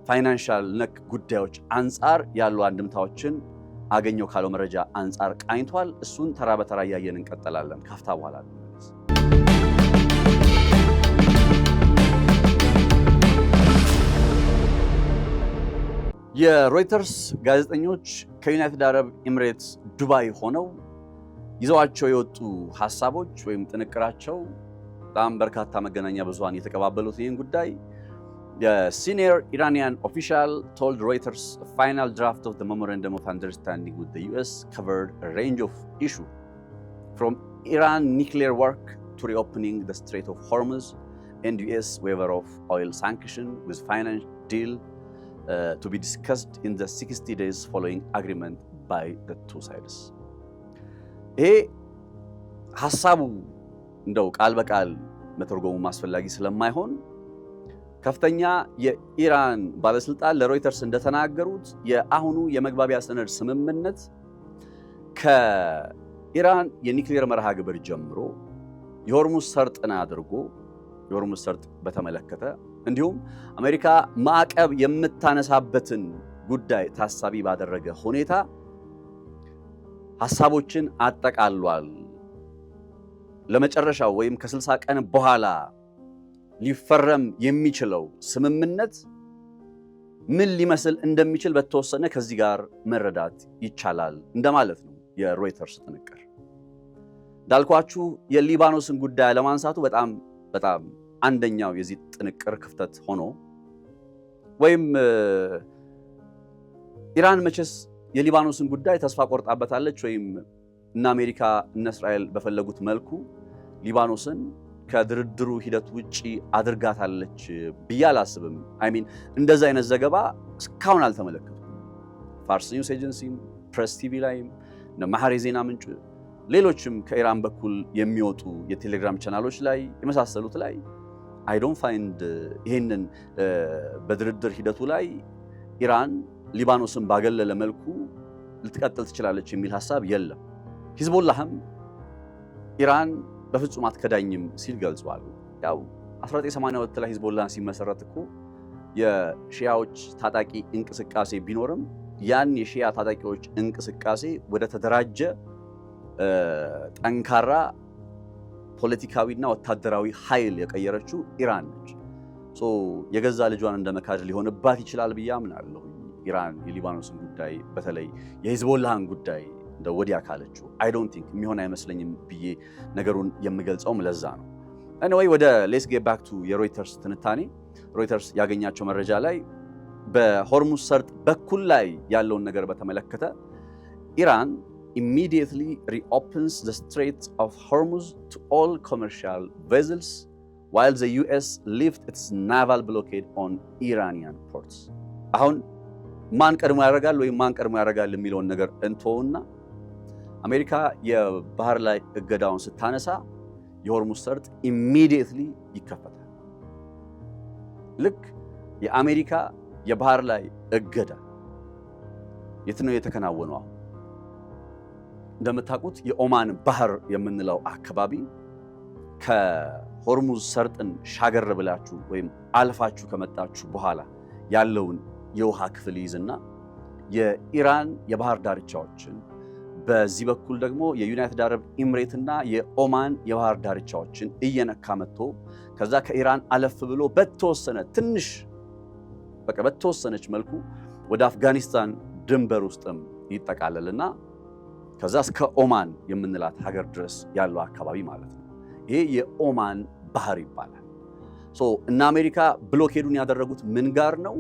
ፋይናንሻል ነክ ጉዳዮች አንጻር ያሉ አንድምታዎችን አገኘው ካለው መረጃ አንፃር ቃኝቷል። እሱን ተራ በተራ እያየን እንቀጥላለን። ካፍታ በኋላ የሮይተርስ ጋዜጠኞች ከዩናይትድ አረብ ኤሚሬትስ ዱባይ ሆነው ይዘዋቸው የወጡ ሐሳቦች ወይም ጥንቅራቸው በጣም በርካታ መገናኛ ብዙሃን የተቀባበሉት ይህን ጉዳይ The senior Iranian official told Reuters a final draft of the Memorandum of Understanding with the US covered a range of issues, from Iran nuclear work to reopening the Strait of Hormuz and US waiver of oil sanction with finance deal to be discussed in the 60 days following agreement by the two sides. ይሄ ሐሳቡ እንደው ቃል በቃል መተርጎሙ ማስፈላጊ ስለማይሆን ከፍተኛ የኢራን ባለስልጣን ለሮይተርስ እንደተናገሩት የአሁኑ የመግባቢያ ሰነድ ስምምነት ከኢራን የኒውክሌር መርሃ ግብር ጀምሮ የሆርሙዝ ሰርጥን አድርጎ የሆርሙዝ ሰርጥ በተመለከተ እንዲሁም አሜሪካ ማዕቀብ የምታነሳበትን ጉዳይ ታሳቢ ባደረገ ሁኔታ ሐሳቦችን አጠቃሏል። ለመጨረሻው ወይም ከ60 ቀን በኋላ ሊፈረም የሚችለው ስምምነት ምን ሊመስል እንደሚችል በተወሰነ ከዚህ ጋር መረዳት ይቻላል እንደማለት ነው የሮይተርስ ጥንቅር። እንዳልኳችሁ የሊባኖስን ጉዳይ ለማንሳቱ በጣም አንደኛው የዚህ ጥንቅር ክፍተት ሆኖ ወይም ኢራን መቼስ የሊባኖስን ጉዳይ ተስፋ ቆርጣበታለች ወይም እና አሜሪካ እና እስራኤል በፈለጉት መልኩ ሊባኖስን ከድርድሩ ሂደት ውጪ አድርጋታለች ብዬ አላስብም። እንደዛ አይነት ዘገባ እስካሁን አልተመለከትኩም። ፋርስ ኒውስ ኤጀንሲ፣ ፕሬስ ቲቪ ላይም ማህር የዜና ምንጭ፣ ሌሎችም ከኢራን በኩል የሚወጡ የቴሌግራም ቻናሎች ላይ የመሳሰሉት ላይ አይ ዶንት ፋይንድ ይሄንን በድርድር ሂደቱ ላይ ኢራን ሊባኖስን ባገለለ መልኩ ልትቀጥል ትችላለች የሚል ሐሳብ የለም። ሂዝቦላህም ኢራን በፍጹም አትከዳኝም ሲል ገልጿል። ያው 1982 ላይ ሂዝቦላህን ሲመሰረት እኮ የሺያዎች ታጣቂ እንቅስቃሴ ቢኖርም ያን የሺያ ታጣቂዎች እንቅስቃሴ ወደ ተደራጀ ጠንካራ ፖለቲካዊና ወታደራዊ ኃይል የቀየረችው ኢራን ነች። የገዛ ልጇን እንደመካድ ሊሆንባት ይችላል ብዬ አምናለሁ። ኢራን የሊባኖስን ጉዳይ በተለይ የሂዝቦላህን ጉዳይ እንደ ወዲያ ካለችው አይ ዶንት ቲንክ የሚሆን አይመስለኝም ብዬ ነገሩን የምገልጸውም ለዛ ነው። anyway ወደ ሌትስ ጌት ባክ ቱ የሮይተርስ ትንታኔ። ሮይተርስ ያገኛቸው መረጃ ላይ በሆርሙዝ ሰርጥ በኩል ላይ ያለውን ነገር በተመለከተ ኢራን immediately reopens the Strait of Hormuz to all commercial vessels while the US lifts its naval blockade on Iranian ports. አሁን ማን ቀድሞ ያደርጋል ወይም ማን ቀድሞ ያደርጋል የሚለውን ነገር እንተውና አሜሪካ የባህር ላይ እገዳውን ስታነሳ የሆርሙዝ ሰርጥ immediately ይከፈታል። ልክ የአሜሪካ የባህር ላይ እገዳ የት ነው የተከናወነው? እንደምታውቁት የኦማን ባህር የምንለው አካባቢ ከሆርሙዝ ሰርጥን ሻገር ብላችሁ ወይም አልፋችሁ ከመጣችሁ በኋላ ያለውን የውሃ ክፍል ይዝና የኢራን የባህር ዳርቻዎችን በዚህ በኩል ደግሞ የዩናይትድ አረብ ኤሚሬትና የኦማን የባህር ዳርቻዎችን እየነካ መጥቶ ከዛ ከኢራን አለፍ ብሎ በተወሰነ ትንሽ በተወሰነች መልኩ ወደ አፍጋኒስታን ድንበር ውስጥም ይጠቃለልና ከዛ እስከ ኦማን የምንላት ሀገር ድረስ ያለው አካባቢ ማለት ነው። ይሄ የኦማን ባህር ይባላል። እና አሜሪካ ብሎኬዱን ያደረጉት ምን ጋር ነው?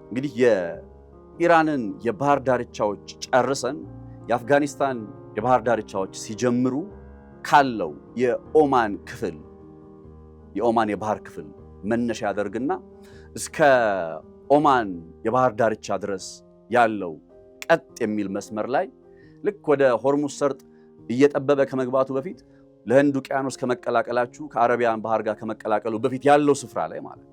እንግዲህ የኢራንን የባህር ዳርቻዎች ጨርሰን የአፍጋኒስታን የባህር ዳርቻዎች ሲጀምሩ ካለው የኦማን ክፍል የኦማን የባህር ክፍል መነሻ ያደርግና እስከ ኦማን የባህር ዳርቻ ድረስ ያለው ቀጥ የሚል መስመር ላይ ልክ ወደ ሆርሙዝ ሰርጥ እየጠበበ ከመግባቱ በፊት ለህንድ ውቅያኖስ ከመቀላቀላችሁ ከአረቢያን ባህር ጋር ከመቀላቀሉ በፊት ያለው ስፍራ ላይ ማለት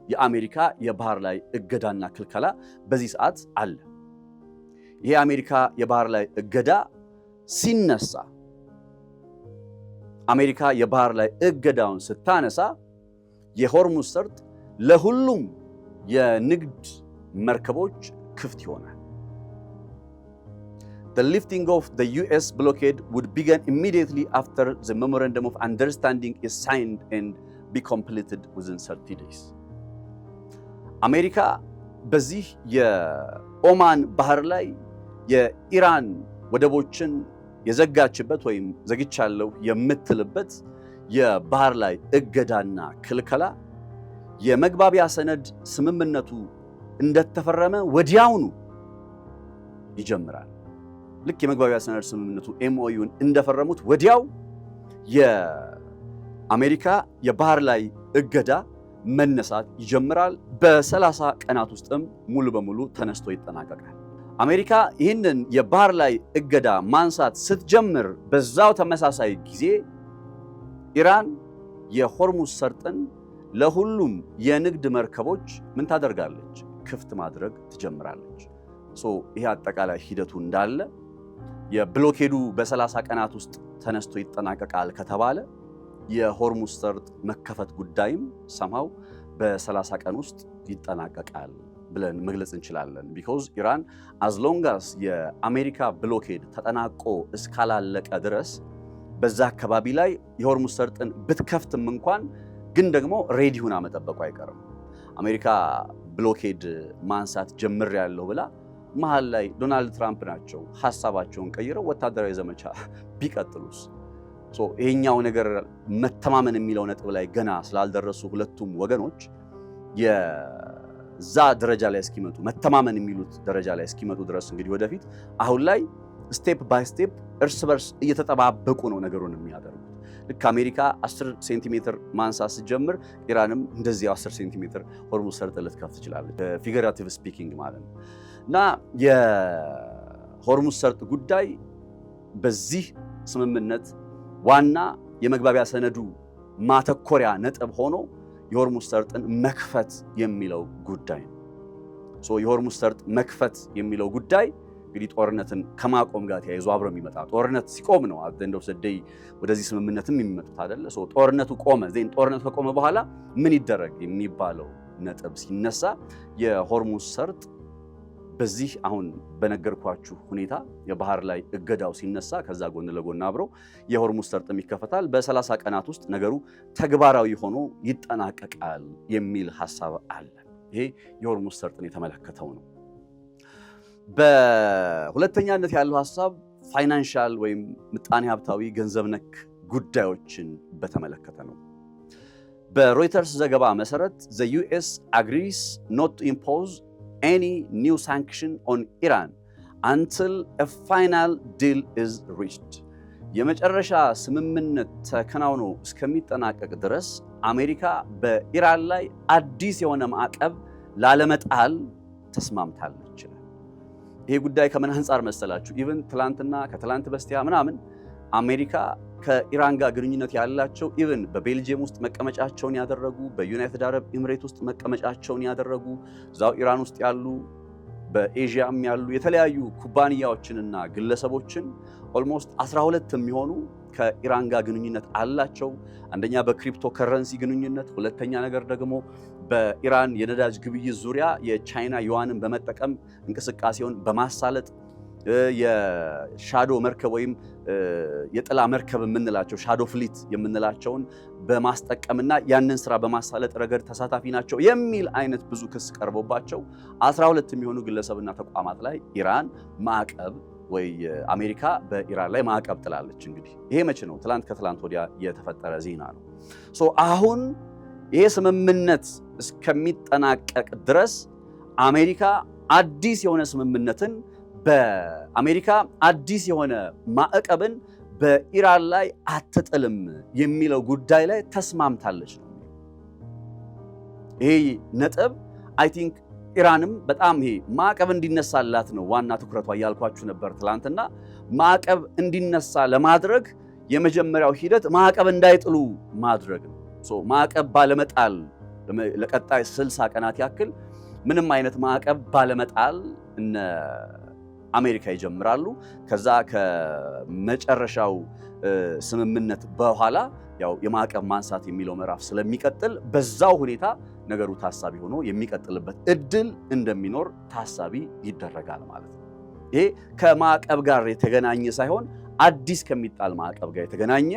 የአሜሪካ የባህር ላይ እገዳና ክልከላ በዚህ ሰዓት አለ። ይሄ አሜሪካ የባህር ላይ እገዳ ሲነሳ አሜሪካ የባህር ላይ እገዳውን ስታነሳ የሆርሙዝ ሰርጥ ለሁሉም የንግድ መርከቦች ክፍት ይሆናል። the lifting of the US blockade would begin immediately after the memorandum of understanding is signed and be completed within 30 days. አሜሪካ በዚህ የኦማን ባህር ላይ የኢራን ወደቦችን የዘጋችበት ወይም ዘግቻለሁ የምትልበት የባህር ላይ እገዳና ክልከላ የመግባቢያ ሰነድ ስምምነቱ እንደተፈረመ ወዲያውኑ ይጀምራል። ልክ የመግባቢያ ሰነድ ስምምነቱ ኤምኦዩን እንደፈረሙት ወዲያው የአሜሪካ የባህር ላይ እገዳ መነሳት ይጀምራል። በ30 ቀናት ውስጥም ሙሉ በሙሉ ተነስቶ ይጠናቀቃል። አሜሪካ ይህንን የባህር ላይ እገዳ ማንሳት ስትጀምር በዛው ተመሳሳይ ጊዜ ኢራን የሆርሙዝ ሰርጥን ለሁሉም የንግድ መርከቦች ምን ታደርጋለች? ክፍት ማድረግ ትጀምራለች። ይሄ አጠቃላይ ሂደቱ እንዳለ የብሎኬዱ በ30 ቀናት ውስጥ ተነስቶ ይጠናቀቃል ከተባለ የሆርሙዝ ሰርጥ መከፈት ጉዳይም ሰማው በ30 ቀን ውስጥ ይጠናቀቃል ብለን መግለጽ እንችላለን። ቢኮዝ ኢራን as long as የአሜሪካ ብሎኬድ ተጠናቆ እስካላለቀ ድረስ በዛ አካባቢ ላይ የሆርሙዝ ሰርጥን ብትከፍትም እንኳን ግን ደግሞ ሬዲ ሆና መጠበቁ አይቀርም። አሜሪካ ብሎኬድ ማንሳት ጀምሬያለሁ ብላ መሃል ላይ ዶናልድ ትራምፕ ናቸው ሐሳባቸውን ቀይረው ወታደራዊ ዘመቻ ቢቀጥሉስ? ይሄኛው ነገር መተማመን የሚለው ነጥብ ላይ ገና ስላልደረሱ ሁለቱም ወገኖች የዛ ደረጃ ላይ እስኪመጡ መተማመን የሚሉት ደረጃ ላይ እስኪመጡ ድረስ እንግዲህ ወደፊት አሁን ላይ ስቴፕ ባይ ስቴፕ እርስ በርስ እየተጠባበቁ ነው ነገሩን የሚያደርጉት። ልክ አሜሪካ 10 ሴንቲሜትር ማንሳት ስትጀምር ኢራንም እንደዚያው 10 ሴንቲሜትር ሆርሙዝ ሰርጥ ልትከፍት ትችላለች። ፊገራቲቭ ስፒኪንግ ማለት ነው። እና የሆርሙዝ ሰርጥ ጉዳይ በዚህ ስምምነት ዋና የመግባቢያ ሰነዱ ማተኮሪያ ነጥብ ሆኖ የሆርሙዝ ሰርጥን መክፈት የሚለው ጉዳይ ነው። የሆርሙዝ ሰርጥ መክፈት የሚለው ጉዳይ እንግዲህ ጦርነትን ከማቆም ጋር ተያይዞ አብሮ የሚመጣ ጦርነት ሲቆም ነው እንደው ሰደይ ወደዚህ ስምምነትም የሚመጡት አይደለ? ጦርነቱ ቆመ። ጦርነቱ ከቆመ በኋላ ምን ይደረግ የሚባለው ነጥብ ሲነሳ የሆርሙዝ ሰርጥ በዚህ አሁን በነገርኳችሁ ሁኔታ የባህር ላይ እገዳው ሲነሳ ከዛ ጎን ለጎን አብሮ የሆርሙዝ ሰርጥም ይከፈታል። በ30 ቀናት ውስጥ ነገሩ ተግባራዊ ሆኖ ይጠናቀቃል የሚል ሐሳብ አለ። ይሄ የሆርሙዝ ሰርጥን የተመለከተው ነው። በሁለተኛነት ያለው ሐሳብ ፋይናንሻል ወይም ምጣኔ ሀብታዊ ገንዘብ ነክ ጉዳዮችን በተመለከተ ነው። በሮይተርስ ዘገባ መሰረት the US agrees not to impose any new sanction on Iran until a final deal is reached. የመጨረሻ ስምምነት ተከናውኖ እስከሚጠናቀቅ ድረስ አሜሪካ በኢራን ላይ አዲስ የሆነ ማዕቀብ ላለመጣል ተስማምታለች። ይሄ ጉዳይ ከምን አንፃር መሰላችሁ? ኢቭን ትላንትና ከትላንት በስቲያ ምናምን አሜሪካ ከኢራን ጋር ግንኙነት ያላቸው ኢቭን በቤልጂየም ውስጥ መቀመጫቸውን ያደረጉ በዩናይትድ አረብ ኤምሬት ውስጥ መቀመጫቸውን ያደረጉ እዛው ኢራን ውስጥ ያሉ በኤዥያም ያሉ የተለያዩ ኩባንያዎችንና ግለሰቦችን ኦልሞስት 12 የሚሆኑ ከኢራን ጋር ግንኙነት አላቸው። አንደኛ በክሪፕቶ ከረንሲ ግንኙነት፣ ሁለተኛ ነገር ደግሞ በኢራን የነዳጅ ግብይት ዙሪያ የቻይና ዩዋንን በመጠቀም እንቅስቃሴውን በማሳለጥ የሻዶ መርከብ ወይም የጥላ መርከብ የምንላቸው ሻዶ ፍሊት የምንላቸውን በማስጠቀምና ያንን ስራ በማሳለጥ ረገድ ተሳታፊ ናቸው የሚል አይነት ብዙ ክስ ቀርቦባቸው 12 የሚሆኑ ግለሰብና ተቋማት ላይ ኢራን ማዕቀብ ወይ አሜሪካ በኢራን ላይ ማዕቀብ ጥላለች። እንግዲህ ይሄ መቼ ነው? ትላንት ከትላንት ወዲያ የተፈጠረ ዜና ነው። አሁን ይሄ ስምምነት እስከሚጠናቀቅ ድረስ አሜሪካ አዲስ የሆነ ስምምነትን በአሜሪካ አዲስ የሆነ ማዕቀብን በኢራን ላይ አትጥልም የሚለው ጉዳይ ላይ ተስማምታለች ነው። ይሄ ነጥብ አይ ቲንክ ኢራንም በጣም ይሄ ማዕቀብ እንዲነሳላት ነው ዋና ትኩረቷ እያልኳችሁ ነበር ትላንትና። ማዕቀብ እንዲነሳ ለማድረግ የመጀመሪያው ሂደት ማዕቀብ እንዳይጥሉ ማድረግ ነው። ማዕቀብ ባለመጣል ለቀጣይ 60 ቀናት ያክል ምንም አይነት ማዕቀብ ባለመጣል እነ አሜሪካ ይጀምራሉ። ከዛ ከመጨረሻው ስምምነት በኋላ ያው የማዕቀብ ማንሳት የሚለው ምዕራፍ ስለሚቀጥል በዛው ሁኔታ ነገሩ ታሳቢ ሆኖ የሚቀጥልበት እድል እንደሚኖር ታሳቢ ይደረጋል ማለት ነው። ይሄ ከማዕቀብ ጋር የተገናኘ ሳይሆን አዲስ ከሚጣል ማዕቀብ ጋር የተገናኘ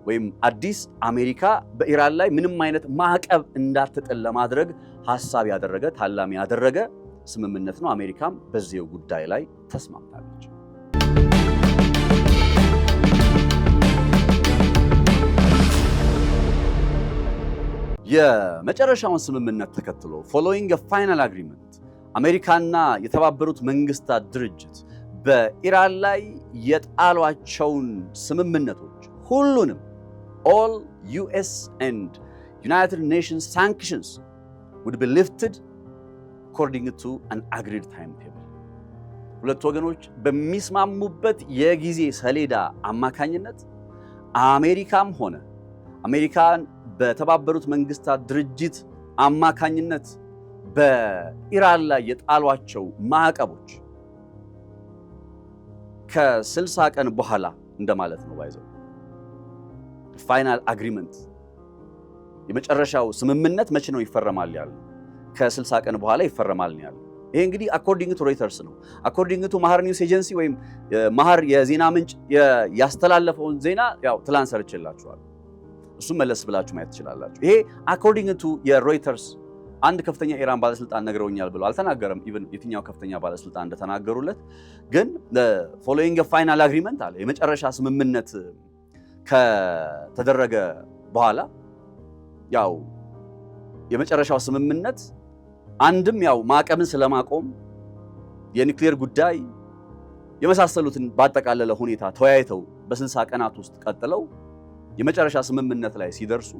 ወይም አዲስ አሜሪካ በኢራን ላይ ምንም አይነት ማዕቀብ እንዳትጥል ለማድረግ ሐሳብ ያደረገ ታላሚ ያደረገ ስምምነት ነው። አሜሪካም በዚሁ ጉዳይ ላይ ተስማምታለች። የመጨረሻውን ስምምነት ተከትሎ following a final agreement አሜሪካና የተባበሩት መንግስታት ድርጅት በኢራን ላይ የጣሏቸውን ስምምነቶች ሁሉንም all US and United Nations sanctions would be lifted according to an agreed timetable ሁለት ወገኖች በሚስማሙበት የጊዜ ሰሌዳ አማካኝነት አሜሪካም ሆነ አሜሪካን በተባበሩት መንግስታት ድርጅት አማካኝነት በኢራን ላይ የጣሏቸው ማዕቀቦች ከ60 ቀን በኋላ እንደማለት ነው። ባይዘው ፋይናል አግሪመንት የመጨረሻው ስምምነት መቼ ነው ይፈረማል ያለው? ከ60 ቀን በኋላ ይፈረማል ያለው። ይሄ እንግዲህ አኮርዲንግ ቱ ሮይተርስ ነው። አኮርዲንግ ቱ ማህር ኒውስ ኤጀንሲ ወይም ማህር የዜና ምንጭ ያስተላለፈውን ዜና ያው ትላንት ሰርቼላችኋል። እሱም መለስ ብላችሁ ማየት ትችላላችሁ። ይሄ አኮርዲንግ ቱ የሮይተርስ አንድ ከፍተኛ ኢራን ባለስልጣን ነግረውኛል ብሎ አልተናገረም። ኢቭን የትኛው ከፍተኛ ባለስልጣን እንደተናገሩለት ግን following a final agreement አለ የመጨረሻ ስምምነት ከተደረገ በኋላ ያው የመጨረሻው ስምምነት አንድም ያው ማዕቀብን ስለማቆም የኒውክሌር ጉዳይ የመሳሰሉትን ባጠቃለለ ሁኔታ ተወያይተው በ60 ቀናት ውስጥ ቀጥለው የመጨረሻ ስምምነት ላይ ሲደርሱ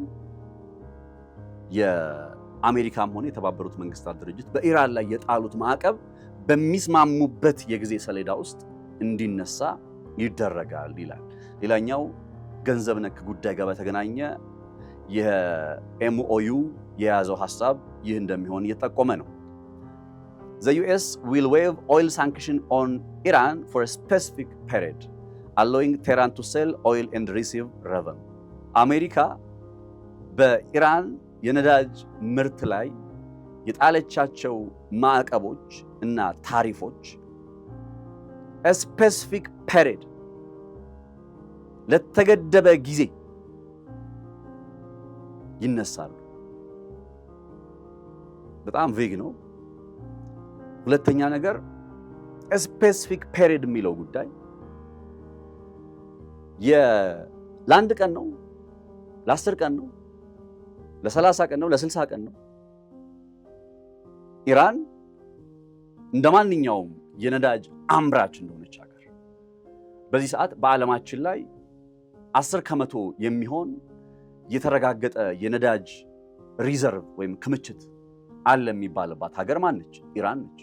የአሜሪካም ሆነ የተባበሩት መንግስታት ድርጅት በኢራን ላይ የጣሉት ማዕቀብ በሚስማሙበት የጊዜ ሰሌዳ ውስጥ እንዲነሳ ይደረጋል ይላል። ሌላኛው ገንዘብ ነክ ጉዳይ ጋር በተገናኘ የኤምኦዩ የያዘው ሐሳብ ይህ እንደሚሆን እየጠቆመ ነው። The US will waive oil sanction on Iran for a specific period, allowing Tehran to sell oil and receive revenue. አሜሪካ በኢራን የነዳጅ ምርት ላይ የጣለቻቸው ማዕቀቦች እና ታሪፎች a specific period ለተገደበ ጊዜ ይነሳሉ። በጣም ቬግ ነው። ሁለተኛ ነገር ስፔሲፊክ ፔሪድ የሚለው ጉዳይ ለአንድ ቀን ነው፣ ለ10 ቀን ነው፣ ለ30 ቀን ነው፣ ለ60 ቀን ነው። ኢራን እንደማንኛውም የነዳጅ አምራች እንደሆነች ሀገር በዚህ ሰዓት በዓለማችን ላይ 10% የሚሆን የተረጋገጠ የነዳጅ ሪዘርቭ ወይም ክምችት አለ የሚባልባት ሀገር ማን ነች? ኢራን ነች።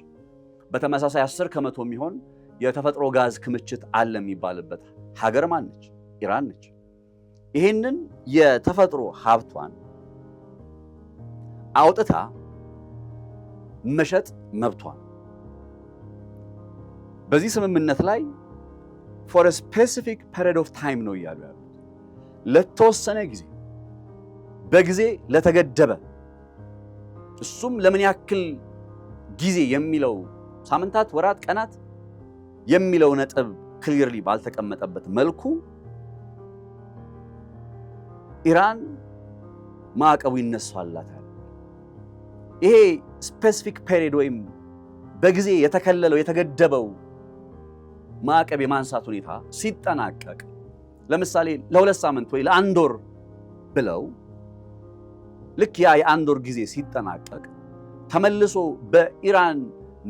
በተመሳሳይ 10% የሚሆን የተፈጥሮ ጋዝ ክምችት አለ የሚባልበት ሀገር ማን ነች? ኢራን ነች። ይህንን የተፈጥሮ ሀብቷን አውጥታ መሸጥ መብቷን በዚህ ስምምነት ላይ for a specific period of time ነው እያሉ ያሉት። ለተወሰነ ጊዜ በጊዜ ለተገደበ እሱም ለምን ያክል ጊዜ የሚለው ሳምንታት፣ ወራት፣ ቀናት የሚለው ነጥብ ክሊርሊ ባልተቀመጠበት መልኩ ኢራን ማዕቀቡ ይነሳላታል። ይሄ ስፔሲፊክ ፔሪድ ወይም በጊዜ የተከለለው የተገደበው ማዕቀብ የማንሳት ሁኔታ ሲጠናቀቅ ለምሳሌ ለ2 ሳምንት ወይ ለ1 ወር ብለው ልክ ያ የ1 ወር ጊዜ ሲጠናቀቅ ተመልሶ በኢራን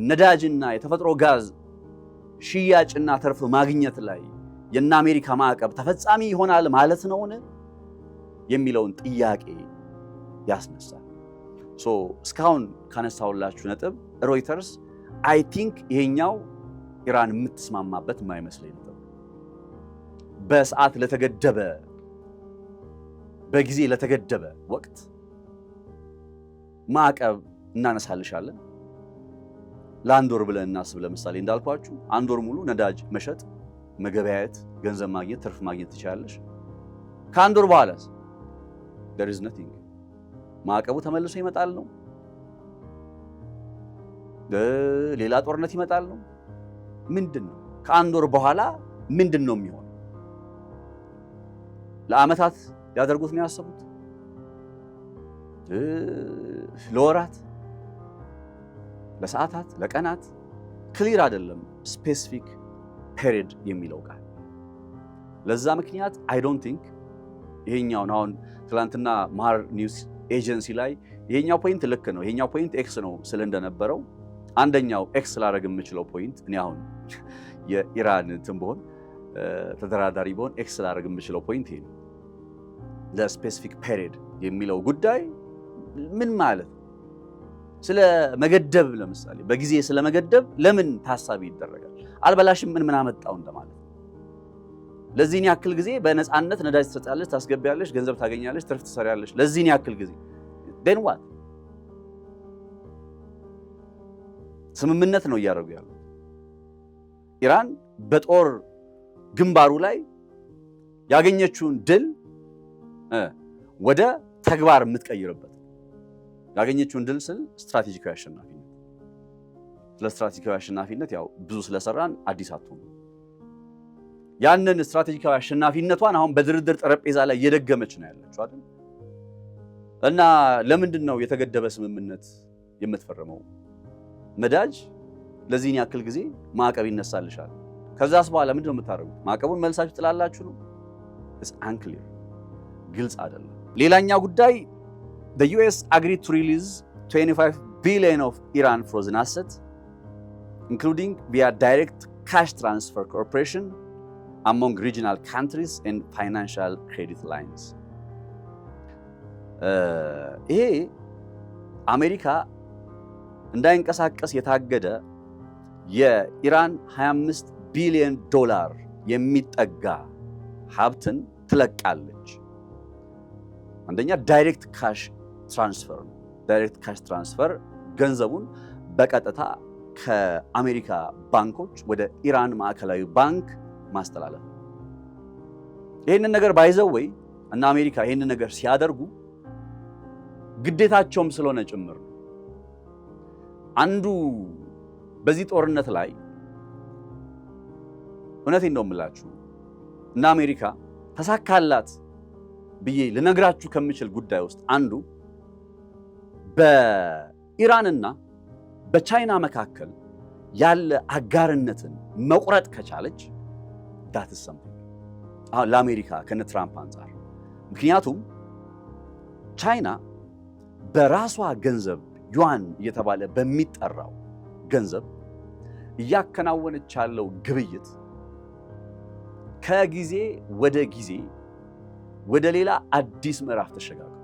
ነዳጅና የተፈጥሮ ጋዝ ሽያጭና ትርፍ ማግኘት ላይ የእነ አሜሪካ ማዕቀብ ተፈጻሚ ይሆናል ማለት ነውን የሚለውን ጥያቄ ያስነሳል። እስካሁን ካነሳሁላችሁ ነጥብ ሮይተርስ አይ ቲንክ ይሄኛው ኢራን የምትስማማበት የማይመስለኝ ነጥብ በሰዓት ለተገደበ በጊዜ ለተገደበ ወቅት ማዕቀብ እናነሳልሻለን ለ1 ወር ብለን እናስብ። ለምሳሌ እንዳልኳችሁ 1 ወር ሙሉ ነዳጅ መሸጥ፣ መገበያየት፣ ገንዘብ ማግኘት፣ ትርፍ ማግኘት ትችላለሽ። ከ1 ወር በኋላስ there is nothing። ማዕቀቡ ተመልሶ ይመጣል ነው? ሌላ ጦርነት ይመጣል ነው? ምንድነው? ከአንድ ወር በኋላ ምንድነው የሚሆነው? ለዓመታት ያደርጉት ነው ያሰቡት? ለወራት፣ ለሰዓታት፣ ለቀናት ክሊር አይደለም ስፔሲፊክ ፔሪድ የሚለው ቃል። ለዛ ምክንያት አይ ዶንት ቲንክ ይሄኛውን አሁን ትላንትና ማር ኒውስ ኤጀንሲ ላይ ይሄኛው ፖይንት ልክ ነው፣ ይሄኛው ፖይንት ኤክስ ነው ስለ እንደነበረው አንደኛው ኤክስ ላደርግ የምችለው ፖይንት እኔ አሁን የኢራን እንትን ብሆን ተደራዳሪ ብሆን ኤክስ ላደርግ የምችለው ፖይንት ይሄ ነው። ለስፔሲፊክ ፔሪድ የሚለው ጉዳይ ምን ማለት ነው? ስለ መገደብ ለምሳሌ በጊዜ ስለ መገደብ ለምን ታሳቢ ይደረጋል? አልበላሽም ምን አመጣው እንደማለት። ለዚህን ያክል ጊዜ በነፃነት ነዳጅ ትሰጣለሽ፣ ታስገቢያለሽ፣ ገንዘብ ታገኛለሽ፣ ትርፍ ትሰሪያለሽ። ለዚህን ያክል ጊዜ then what? ስምምነት ነው እያደረጉ ያሉት። ኢራን በጦር ግንባሩ ላይ ያገኘችውን ድል ወደ ተግባር የምትቀይርበት ያገኘችውን ድል ስል ስትራቴጂካዊ አሸናፊነት። ስለ ስትራቴጂካዊ አሸናፊነት ያው ብዙ ስለሰራን አዲስ አትሆኑ። ያንን ስትራቴጂካዊ አሸናፊነቷን አሁን በድርድር ጠረጴዛ ላይ እየደገመች ነው ያለችው አይደል? እና ለምንድን ነው የተገደበ ስምምነት የምትፈርመው? ነዳጅ ለዚህን ያክል ጊዜ ማዕቀብ ይነሳልሻል። ከዛስ በኋላ ምንድን ነው የምታደርጉት? ማዕቀቡን መልሳችሁ ጥላላችሁ ነው? it's unclear፣ ግልጽ አይደለም። ሌላኛው ጉዳይ the US agreed to release 25 billion of Iran frozen assets including via direct cash transfer cooperation among regional countries and financial credit lines። ይሄ አሜሪካ እንዳይንቀሳቀስ የታገደ የኢራን 25 ቢሊዮን ዶላር የሚጠጋ ሀብትን ትለቃለች። አንደኛ ዳይሬክት ካሽ ትራንስፈር ነው። ዳይሬክት ካሽ ትራንስፈር ገንዘቡን በቀጥታ ከአሜሪካ ባንኮች ወደ ኢራን ማዕከላዊ ባንክ ማስተላለፍ። ይህንን ነገር ባይዘወይ እና አሜሪካ ይህንን ነገር ሲያደርጉ ግዴታቸውም ስለሆነ ጭምር ነው። አንዱ በዚህ ጦርነት ላይ እውነቴን ነው የምላችሁ እና አሜሪካ ተሳካላት ብዬ ልነግራችሁ ከምችል ጉዳይ ውስጥ አንዱ በኢራንና በቻይና መካከል ያለ አጋርነትን መቁረጥ ከቻለች that is something አሁን ለአሜሪካ ከነ ትራምፕ አንፃር። ምክንያቱም ቻይና በራሷ ገንዘብ ዩዋን እየተባለ በሚጠራው ገንዘብ እያከናወነች ያለው ግብይት ከጊዜ ወደ ጊዜ ወደ ሌላ አዲስ ምዕራፍ ተሸጋግሯል።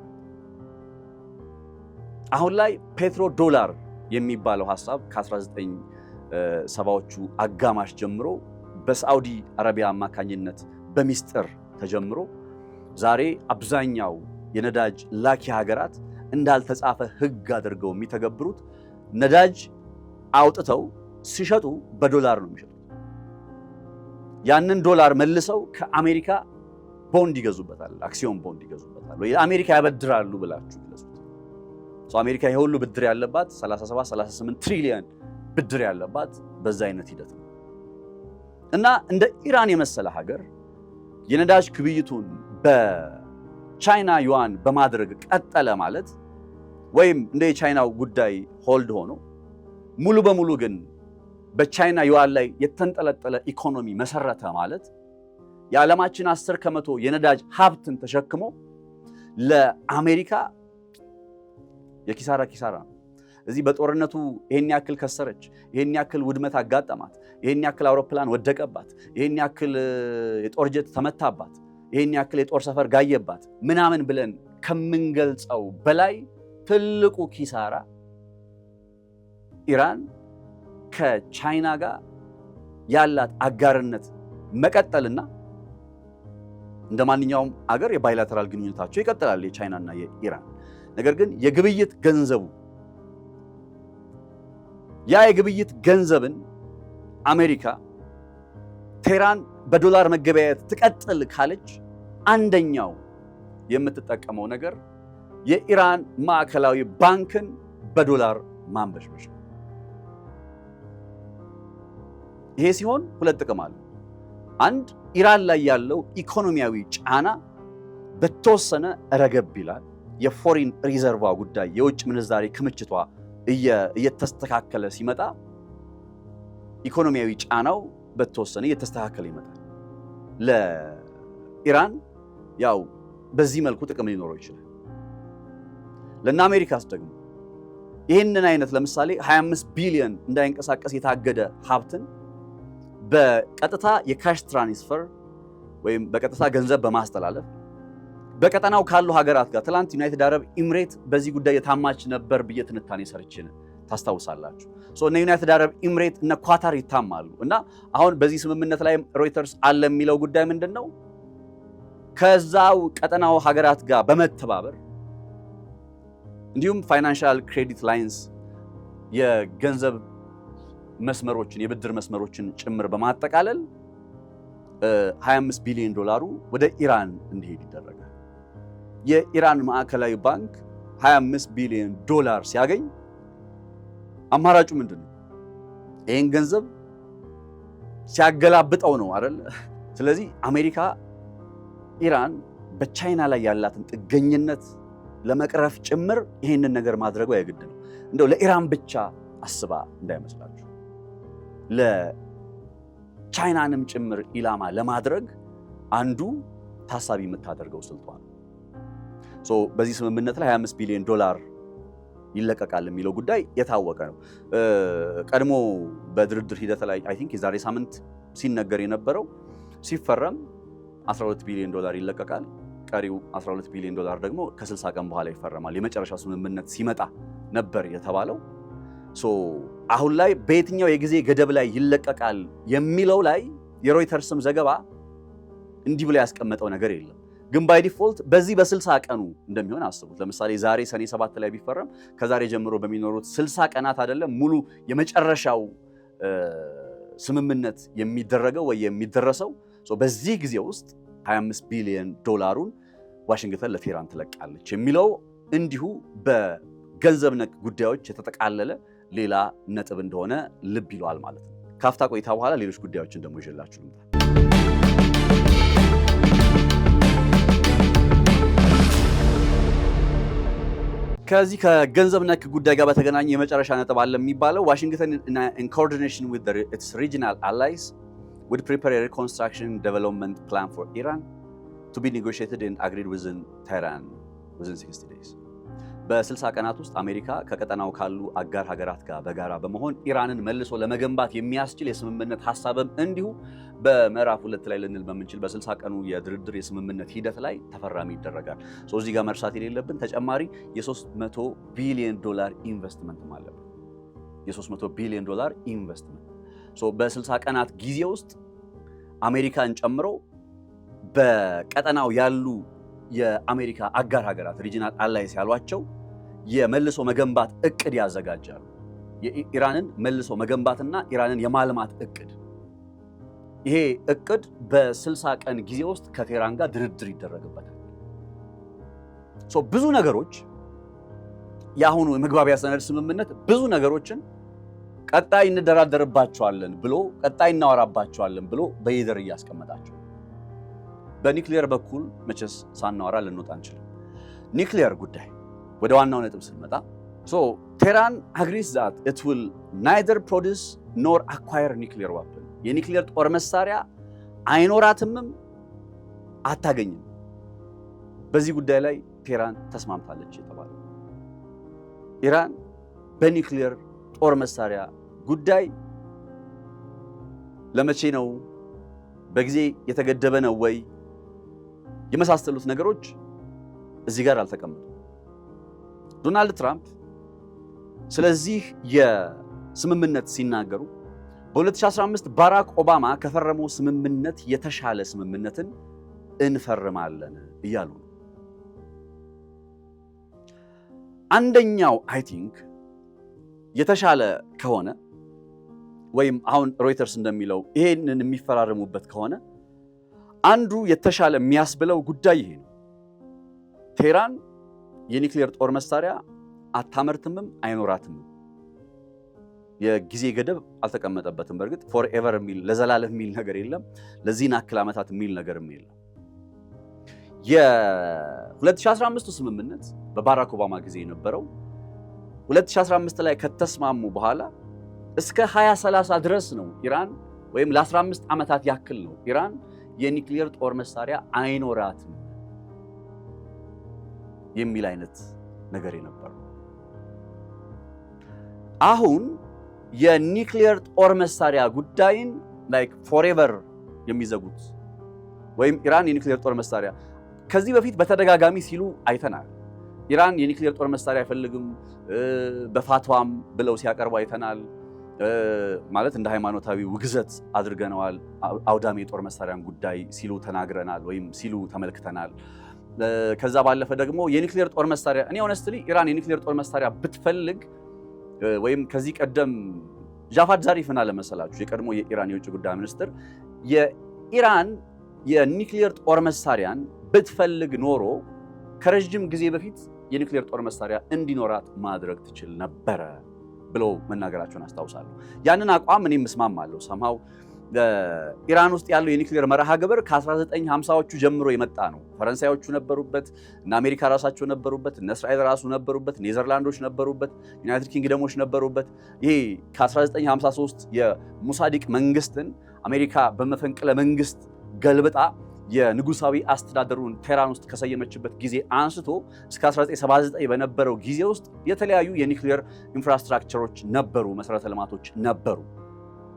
አሁን ላይ ፔትሮ ዶላር የሚባለው ሐሳብ ከ1970ዎቹ አጋማሽ ጀምሮ በሳዑዲ አረቢያ አማካኝነት በሚስጥር ተጀምሮ ዛሬ አብዛኛው የነዳጅ ላኪ ሀገራት እንዳልተጻፈ ሕግ አድርገው የሚተገብሩት ነዳጅ አውጥተው ሲሸጡ በዶላር ነው የሚሸጡት። ያንን ዶላር መልሰው ከአሜሪካ ቦንድ ይገዙበታል፣ አክሲዮን ቦንድ ይገዙበታል ወይ አሜሪካ ያበድራሉ ብላችሁ ግለጹት። አሜሪካ ይሄ ሁሉ ብድር ያለባት 37 38 ትሪሊዮን ብድር ያለባት በዛ አይነት ሂደት ነው። እና እንደ ኢራን የመሰለ ሀገር የነዳጅ ግብይቱን በቻይና ዩዋን በማድረግ ቀጠለ ማለት ወይም እንደ የቻይናው ጉዳይ ሆልድ ሆኖ ሙሉ በሙሉ ግን በቻይና ዩዋን ላይ የተንጠለጠለ ኢኮኖሚ መሰረተ ማለት የዓለማችን 10% የነዳጅ ሀብትን ተሸክሞ ለአሜሪካ የኪሳራ ነው። እዚህ በጦርነቱ ይሄን ያክል ከሰረች፣ ይሄን ያክል ውድመት አጋጠማት፣ ይሄን ያክል አውሮፕላን ወደቀባት፣ ይሄን ያክል የጦር ጀት ተመታባት፣ ይሄን ያክል የጦር ሰፈር ጋየባት ምናምን ብለን ከምንገልጸው በላይ ትልቁ ኪሳራ ኢራን ከቻይና ጋር ያላት አጋርነት መቀጠልና እንደ ማንኛውም አገር የባይላተራል ግንኙነታቸው ይቀጥላል የቻይናና የኢራን። ነገር ግን የግብይት ገንዘቡ ያ የግብይት ገንዘብን አሜሪካ ቴህራን በዶላር መገበያየት ትቀጥል ካለች አንደኛው የምትጠቀመው ነገር የኢራን ማዕከላዊ ባንክን በዶላር ማንበሽበሽ ነው። ይሄ ሲሆን ሁለት ጥቅም አለው። አንድ ኢራን ላይ ያለው ኢኮኖሚያዊ ጫና በተወሰነ ረገብ ይላል። የፎሪን ሪዘርቫ ጉዳይ የውጭ ምንዛሬ ክምችቷ እየተስተካከለ ሲመጣ ኢኮኖሚያዊ ጫናው በተወሰነ እየተስተካከለ ይመጣል። ለኢራን ያው በዚህ መልኩ ጥቅም ሊኖረው ይችላል። ለእነ አሜሪካስ ደግሞ ይህንን አይነት ለምሳሌ 25 ቢሊዮን እንዳይንቀሳቀስ የታገደ ሀብትን በቀጥታ የካሽ ትራንስፈር ወይም በቀጥታ ገንዘብ በማስተላለፍ በቀጠናው ካሉ ሀገራት ጋር ትላንት ዩናይትድ አረብ ኤምሬት በዚህ ጉዳይ የታማች ነበር ብዬ ትንታኔ ሰርችን ታስታውሳላችሁ። እነ ዩናይትድ አረብ ኤምሬት እነ ኳታር ይታማሉ እና አሁን በዚህ ስምምነት ላይ ሮይተርስ አለ የሚለው ጉዳይ ምንድን ነው? ከዛው ቀጠናው ሀገራት ጋር በመተባበር እንዲሁም ፋይናንሻል ክሬዲት ላይንስ የገንዘብ መስመሮችን የብድር መስመሮችን ጭምር በማጠቃለል 25 ቢሊዮን ዶላሩ ወደ ኢራን እንዲሄድ ይደረጋል። የኢራን ማዕከላዊ ባንክ 25 ቢሊዮን ዶላር ሲያገኝ አማራጩ ምንድን ነው? ይህን ገንዘብ ሲያገላብጠው ነው አይደል? ስለዚህ አሜሪካ ኢራን በቻይና ላይ ያላትን ጥገኝነት ለመቅረፍ ጭምር ይህንን ነገር ማድረጉ የግድ ነው። እንደው ለኢራን ብቻ አስባ እንዳይመስላችሁ ለቻይናንም ጭምር ኢላማ ለማድረግ አንዱ ታሳቢ የምታደርገው ስልቷ ነው። በዚህ ስምምነት ላይ 25 ቢሊዮን ዶላር ይለቀቃል የሚለው ጉዳይ የታወቀ ነው። ቀድሞ በድርድር ሂደት ላይ አይ ቲንክ የዛሬ ሳምንት ሲነገር የነበረው ሲፈረም 12 ቢሊዮን ዶላር ይለቀቃል፣ ቀሪው 12 ቢሊዮን ዶላር ደግሞ ከ60 ቀን በኋላ ይፈረማል፣ የመጨረሻው ስምምነት ሲመጣ ነበር የተባለው። አሁን ላይ በየትኛው የጊዜ ገደብ ላይ ይለቀቃል የሚለው ላይ የሮይተርስም ዘገባ እንዲህ ብሎ ያስቀመጠው ነገር የለም። ግን ባይ ዲፎልት በዚህ በ60 ቀኑ እንደሚሆን አስቡት። ለምሳሌ ዛሬ ሰኔ 7 ላይ ቢፈረም ከዛሬ ጀምሮ በሚኖሩት 60 ቀናት አይደለም ሙሉ የመጨረሻው ስምምነት የሚደረገው ወይ የሚደረሰው። በዚህ ጊዜ ውስጥ 25 ቢሊዮን ዶላሩን ዋሽንግተን ለቴህራን ትለቃለች የሚለው እንዲሁ በገንዘብ ነክ ጉዳዮች የተጠቃለለ ሌላ ነጥብ እንደሆነ ልብ ይሏል ማለት ነው። ካፍታ ቆይታ በኋላ ሌሎች ጉዳዮችን ደግሞ ይዤላችሁ ልምጣ። ከዚህ ከገንዘብ ነክ ጉዳይ ጋር በተገናኘ የመጨረሻ ነጥብ አለ የሚባለው ዋሽንግተን in coordination with its regional allies would prepare a reconstruction development plan for Iran to be negotiated and agreed within Tehran within 60 days. በ60 ቀናት ውስጥ አሜሪካ ከቀጠናው ካሉ አጋር ሀገራት ጋር በጋራ በመሆን ኢራንን መልሶ ለመገንባት የሚያስችል የስምምነት ሐሳብም እንዲሁ በምዕራፍ 2 ላይ ልንል በምንችል በ60 ቀኑ የድርድር የስምምነት ሂደት ላይ ተፈራሚ ይደረጋል። እዚህ ጋር መርሳት የሌለብን ተጨማሪ የ300 ቢሊዮን ዶላር ኢንቨስትመንት ማለት ነው። የ300 ቢሊዮን ዶላር ኢንቨስትመንት በ60 ቀናት ጊዜ ውስጥ አሜሪካን ጨምሮ በቀጠናው ያሉ የአሜሪካ አጋር ሀገራት ሪጂናል አላይንስ ያሏቸው የመልሶ መገንባት እቅድ ያዘጋጃሉ። የኢራንን መልሶ መገንባትና ኢራንን የማልማት እቅድ። ይሄ እቅድ በ60 ቀን ጊዜ ውስጥ ከቴህራን ጋር ድርድር ይደረግበታል። ብዙ ነገሮች የአሁኑ የመግባቢያ ሰነድ ስምምነት ብዙ ነገሮችን ቀጣይ እንደራደርባቸዋለን ብሎ ቀጣይ እናወራባቸዋለን ብሎ በይደር እያስቀመጣቸው በኒክሊየር በኩል መቼስ ሳናወራ ልንወጣ አንችልም። ኒክሊየር ጉዳይ ወደ ዋናው ነጥብ ስንመጣ ቴህራን agrees that it will neither produce nor acquire nuclear weapon የኒክሊየር ጦር መሳሪያ አይኖራትምም አታገኝም። በዚህ ጉዳይ ላይ ቴህራን ተስማምታለች የተባለው ኢራን በኒክሊየር ጦር መሳሪያ ጉዳይ ለመቼ ነው፣ በጊዜ የተገደበ ነው ወይ የመሳሰሉት ነገሮች እዚህ ጋር አልተቀመጡም። ዶናልድ ትራምፕ ስለዚህ የስምምነት ሲናገሩ በ2015 ባራክ ኦባማ ከፈረመው ስምምነት የተሻለ ስምምነትን እንፈርማለን እያሉ ነው። አንደኛው አይ ቲንክ የተሻለ ከሆነ ወይም አሁን ሮይተርስ እንደሚለው ይሄንን የሚፈራረሙበት ከሆነ አንዱ የተሻለ የሚያስብለው ጉዳይ ይሄ ነው። ቴህራን የኒክሊየር ጦር መሳሪያ አታመርትምም አይኖራትም። የጊዜ ገደብ አልተቀመጠበትም። በርግጥ ፎርኤቨር የሚል ለዘላለም የሚል ነገር የለም። ለዚህን አክል ዓመታት የሚል ነገርም የለም። የ2015 ስምምነት በባራክ ኦባማ ጊዜ የነበረው 2015 ላይ ከተስማሙ በኋላ እስከ 2030 ድረስ ነው ኢራን ወይም ለ15 ዓመታት ያክል ነው ኢራን የኒውክሊየር ጦር መሳሪያ አይኖራትም የሚል አይነት ነገር የነበረው። አሁን የኒውክሊየር ጦር መሳሪያ ጉዳይን ላይክ ፎርኤቨር የሚዘጉት ወይም ኢራን የኒውክሊየር ጦር መሳሪያ ከዚህ በፊት በተደጋጋሚ ሲሉ አይተናል። ኢራን የኒውክሊየር ጦር መሳሪያ አይፈልግም በፋትዋም ብለው ሲያቀርቡ አይተናል። ማለት እንደ ሃይማኖታዊ ውግዘት አድርገነዋል። አውዳሚ የጦር መሳሪያን ጉዳይ ሲሉ ተናግረናል ወይም ሲሉ ተመልክተናል። ከዛ ባለፈ ደግሞ የኒውክሊየር ጦር መሳሪያ እኔ ሆነስትሊ ኢራን የኒውክሊየር ጦር መሳሪያ ብትፈልግ ወይም ከዚህ ቀደም ጃፋድ ዛሪፍ ምን አለ መሰላችሁ የቀድሞ የኢራን የውጭ ጉዳይ ሚኒስትር የኢራን የኒውክሊየር ጦር መሳሪያን ብትፈልግ ኖሮ ከረጅም ጊዜ በፊት የኒውክሊየር ጦር መሳሪያ እንዲኖራት ማድረግ ትችል ነበረ ብለው መናገራቸውን አስታውሳለሁ። ያንን አቋም እኔም እስማማለሁ። ሰምሃው ኢራን ውስጥ ያለው የኒውክሊየር መርሃ ግብር ከ1950ዎቹ ጀምሮ የመጣ ነው። ፈረንሳዮቹ ነበሩበት፣ እና አሜሪካ ራሳቸው ነበሩበት፣ እና እስራኤል ራሱ ነበሩበት፣ ኔዘርላንዶች ነበሩበት፣ ዩናይትድ ኪንግደሞች ነበሩበት። ይሄ ከ1953 የሙሳዲቅ መንግስትን አሜሪካ በመፈንቅለ መንግስት ገልብጣ የንጉሳዊ አስተዳደሩን ቴህራን ውስጥ ከሰየመችበት ጊዜ አንስቶ እስከ 1979 በነበረው ጊዜ ውስጥ የተለያዩ የኒውክሊየር ኢንፍራስትራክቸሮች ነበሩ፣ መሰረተ ልማቶች ነበሩ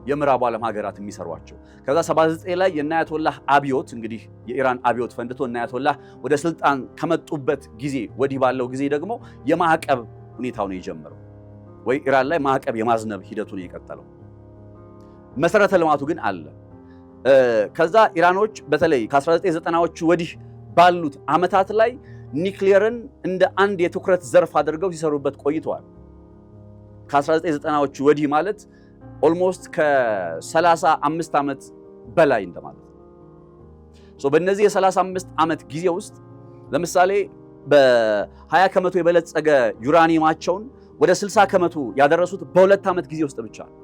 የምዕራቡ ዓለም ሀገራት የሚሰሯቸው። ከዛ 79 ላይ የአያቶላህ አብዮት እንግዲህ የኢራን አብዮት ፈንድቶ አያቶላህ ወደ ስልጣን ከመጡበት ጊዜ ወዲህ ባለው ጊዜ ደግሞ የማዕቀብ ሁኔታው ነው የጀመረው፣ ወይ ኢራን ላይ ማዕቀብ የማዝነብ ሂደቱ ነው የቀጠለው። መሰረተ ልማቱ ግን አለ። ከዛ ኢራኖች በተለይ ከ1990ዎቹ ወዲህ ባሉት ዓመታት ላይ ኒውክሊየርን እንደ አንድ የትኩረት ዘርፍ አድርገው ሲሰሩበት ቆይተዋል። ከ1990ዎቹ ወዲህ ማለት ኦልሞስት ከ35 ዓመት በላይ እንደማለት ነው። በእነዚህ የ35 ዓመት ጊዜ ውስጥ ለምሳሌ በ20 ከመቶ የበለጸገ ዩራኒየማቸውን ወደ 60 ከመቶ ያደረሱት በሁለት ዓመት ጊዜ ውስጥ ብቻ ነው።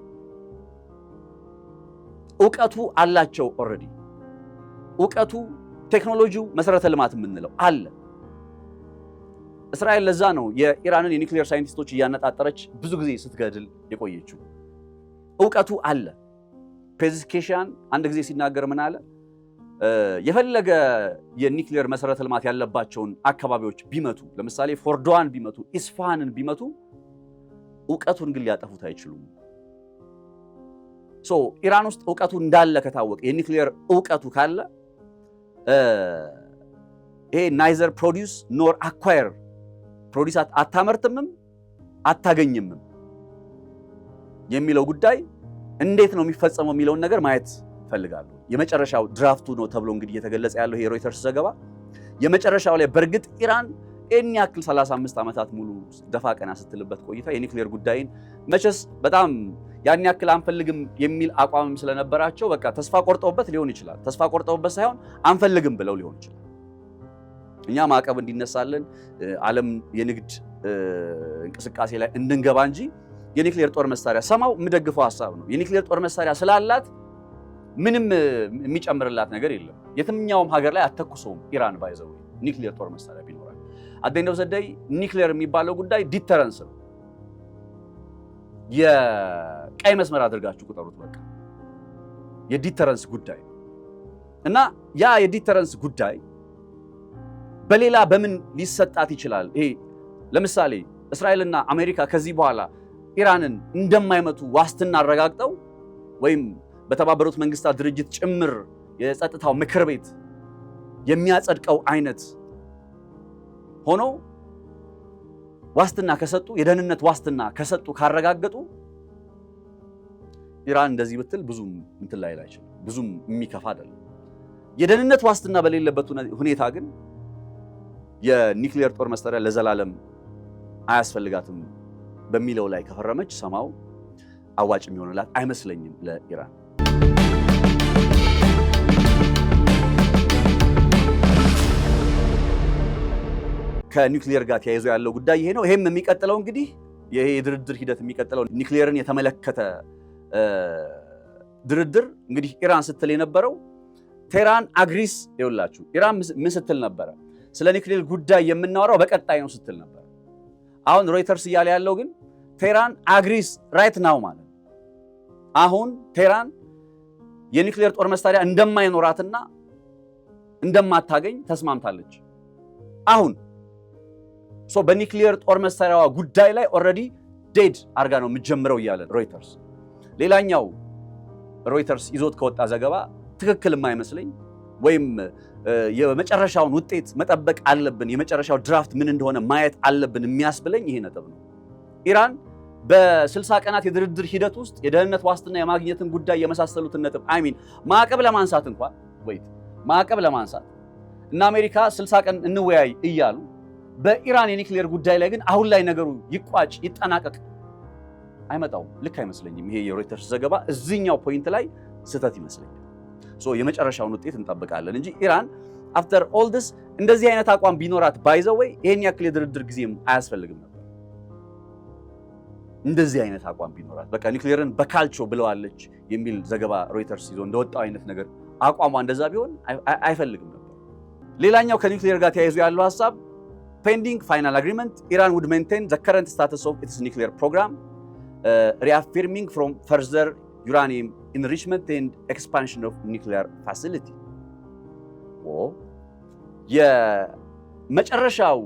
እውቀቱ አላቸው። ኦልሬዲ እውቀቱ፣ ቴክኖሎጂው፣ መሰረተ ልማት የምንለው አለ። እስራኤል ለዛ ነው የኢራንን የኒውክሊየር ሳይንቲስቶች እያነጣጠረች ብዙ ጊዜ ስትገድል የቆየችው። እውቀቱ አለ። ፔዝኬሽያን አንድ ጊዜ ሲናገር ምን አለ? የፈለገ የኒውክሊየር መሰረተ ልማት ያለባቸውን አካባቢዎች ቢመቱ፣ ለምሳሌ ፎርዶዋን ቢመቱ፣ ኢስፋሃንን ቢመቱ፣ እውቀቱን ግን ሊያጠፉት አይችሉም። ኢራን ውስጥ እውቀቱ እንዳለ ከታወቀ የኒውክሊየር እውቀቱ ካለ ይሄ ናይዘር ፕሮዲውስ ኖር አኳየር ፕሮዲውስ አታመርትምም አታገኝምም የሚለው ጉዳይ እንዴት ነው የሚፈጸመው የሚለውን ነገር ማየት ፈልጋለሁ። የመጨረሻው ድራፍቱ ነው ተብሎ እንግዲህ እየተገለጸ ያለው ይሄ ሮይተርስ ዘገባ የመጨረሻው ላይ በእርግጥ ኢራን እኛ ያክል 35 ዓመታት ሙሉ ደፋ ቀና ስትልበት ቆይታ የኒውክሊየር ጉዳይን መቼስ በጣም ያን ያክል አንፈልግም የሚል አቋምም ስለነበራቸው በቃ ተስፋ ቆርጠውበት ሊሆን ይችላል። ተስፋ ቆርጠውበት ሳይሆን አንፈልግም ብለው ሊሆን ይችላል። እኛ ማዕቀብ እንዲነሳልን ዓለም የንግድ እንቅስቃሴ ላይ እንድንገባ እንጂ የኒውክሊየር ጦር መሳሪያ ሰማው የምደግፈው ሐሳብ ነው። የኒውክሊየር ጦር መሳሪያ ስላላት ምንም የሚጨምርላት ነገር የለም። የትኛውም ሀገር ላይ አተኩሰውም ኢራን ባይዘው ኒውክሊየር ጦር መሳሪያ ቢኖራል አደንደው ዘዳይ ኒውክሊየር የሚባለው ጉዳይ ዲተረንስ ነው። የቀይ መስመር አድርጋችሁ ቁጠሩት። በቃ የዲተረንስ ጉዳይ እና ያ የዲተረንስ ጉዳይ በሌላ በምን ሊሰጣት ይችላል? ይሄ ለምሳሌ እስራኤልና አሜሪካ ከዚህ በኋላ ኢራንን እንደማይመቱ ዋስትና አረጋግጠው ወይም በተባበሩት መንግስታት ድርጅት ጭምር የጸጥታው ምክር ቤት የሚያጸድቀው አይነት ሆኖ ዋስትና ከሰጡ የደህንነት ዋስትና ከሰጡ ካረጋገጡ ኢራን እንደዚህ ብትል ብዙም እንትን ላይ አይችልም፣ ብዙም የሚከፋ አይደለም። የደህንነት ዋስትና በሌለበት ሁኔታ ግን የኒውክሊየር ጦር መሳሪያ ለዘላለም አያስፈልጋትም በሚለው ላይ ከፈረመች ሰማው አዋጭ የሚሆንላት አይመስለኝም ለኢራን። ከኒውክሊየር ጋር ተያይዞ ያለው ጉዳይ ይሄ ነው። ይሄም የሚቀጥለው እንግዲህ ይሄ የድርድር ሂደት የሚቀጥለው ኒውክሌርን የተመለከተ ድርድር እንግዲህ ኢራን ስትል የነበረው ቴህራን አግሪስ ይውላችሁ ኢራን ምን ስትል ነበረ? ስለ ኒውክሌር ጉዳይ የምናወራው በቀጣይ ነው ስትል ነበር። አሁን ሮይተርስ እያለ ያለው ግን ቴህራን አግሪስ ራይት ናው ማለት አሁን ቴህራን የኒውክሌር ጦር መሳሪያ እንደማይኖራትና እንደማታገኝ ተስማምታለች። አሁን በኒውክሌር ጦር መሳሪያዋ ጉዳይ ላይ ኦልሬዲ ዴድ አርጋ ነው የምትጀምረው እያለ ሮይተርስ። ሌላኛው ሮይተርስ ይዞት ከወጣ ዘገባ ትክክል የማይመስለኝ ወይም የመጨረሻውን ውጤት መጠበቅ አለብን፣ የመጨረሻው ድራፍት ምን እንደሆነ ማየት አለብን የሚያስብለኝ ይሄ ነጥብ ነው። ኢራን በ60 ቀናት የድርድር ሂደት ውስጥ የደህንነት ዋስትና የማግኘትን ጉዳይ የመሳሰሉትን ነጥብ ማዕቀብ ለማንሳት እንኳን ማዕቀብ ለማንሳት እና አሜሪካ 60 ቀን እንወያይ እያሉ በኢራን የኒውክሌር ጉዳይ ላይ ግን አሁን ላይ ነገሩ ይቋጭ ይጠናቀቅ አይመጣውም። ልክ አይመስለኝም። ይሄ የሮይተርስ ዘገባ እዚህኛው ፖይንት ላይ ስህተት ይመስለኛል። የመጨረሻውን ውጤት እንጠብቃለን እንጂ ኢራን አፍተር ኦል ዲስ እንደዚህ አይነት አቋም ቢኖራት ባይዘወይ ይሄን ያክል የድርድር ጊዜም አያስፈልግም ነበር። እንደዚህ አይነት አቋም ቢኖራት በቃ ኒውክሌርን በካልቾ ብለዋለች የሚል ዘገባ ሮይተርስ ይዞ እንደወጣው አይነት ነገር አቋሟ እንደዛ ቢሆን አይፈልግም ነበር። ሌላኛው ከኒውክሌር ጋር ተያይዞ ያለው ሐሳብ pending final agreement Iran would maintain the current status of its nuclear program reaffirming from further uranium enrichment and expansion of nuclear facility የመጨረሻው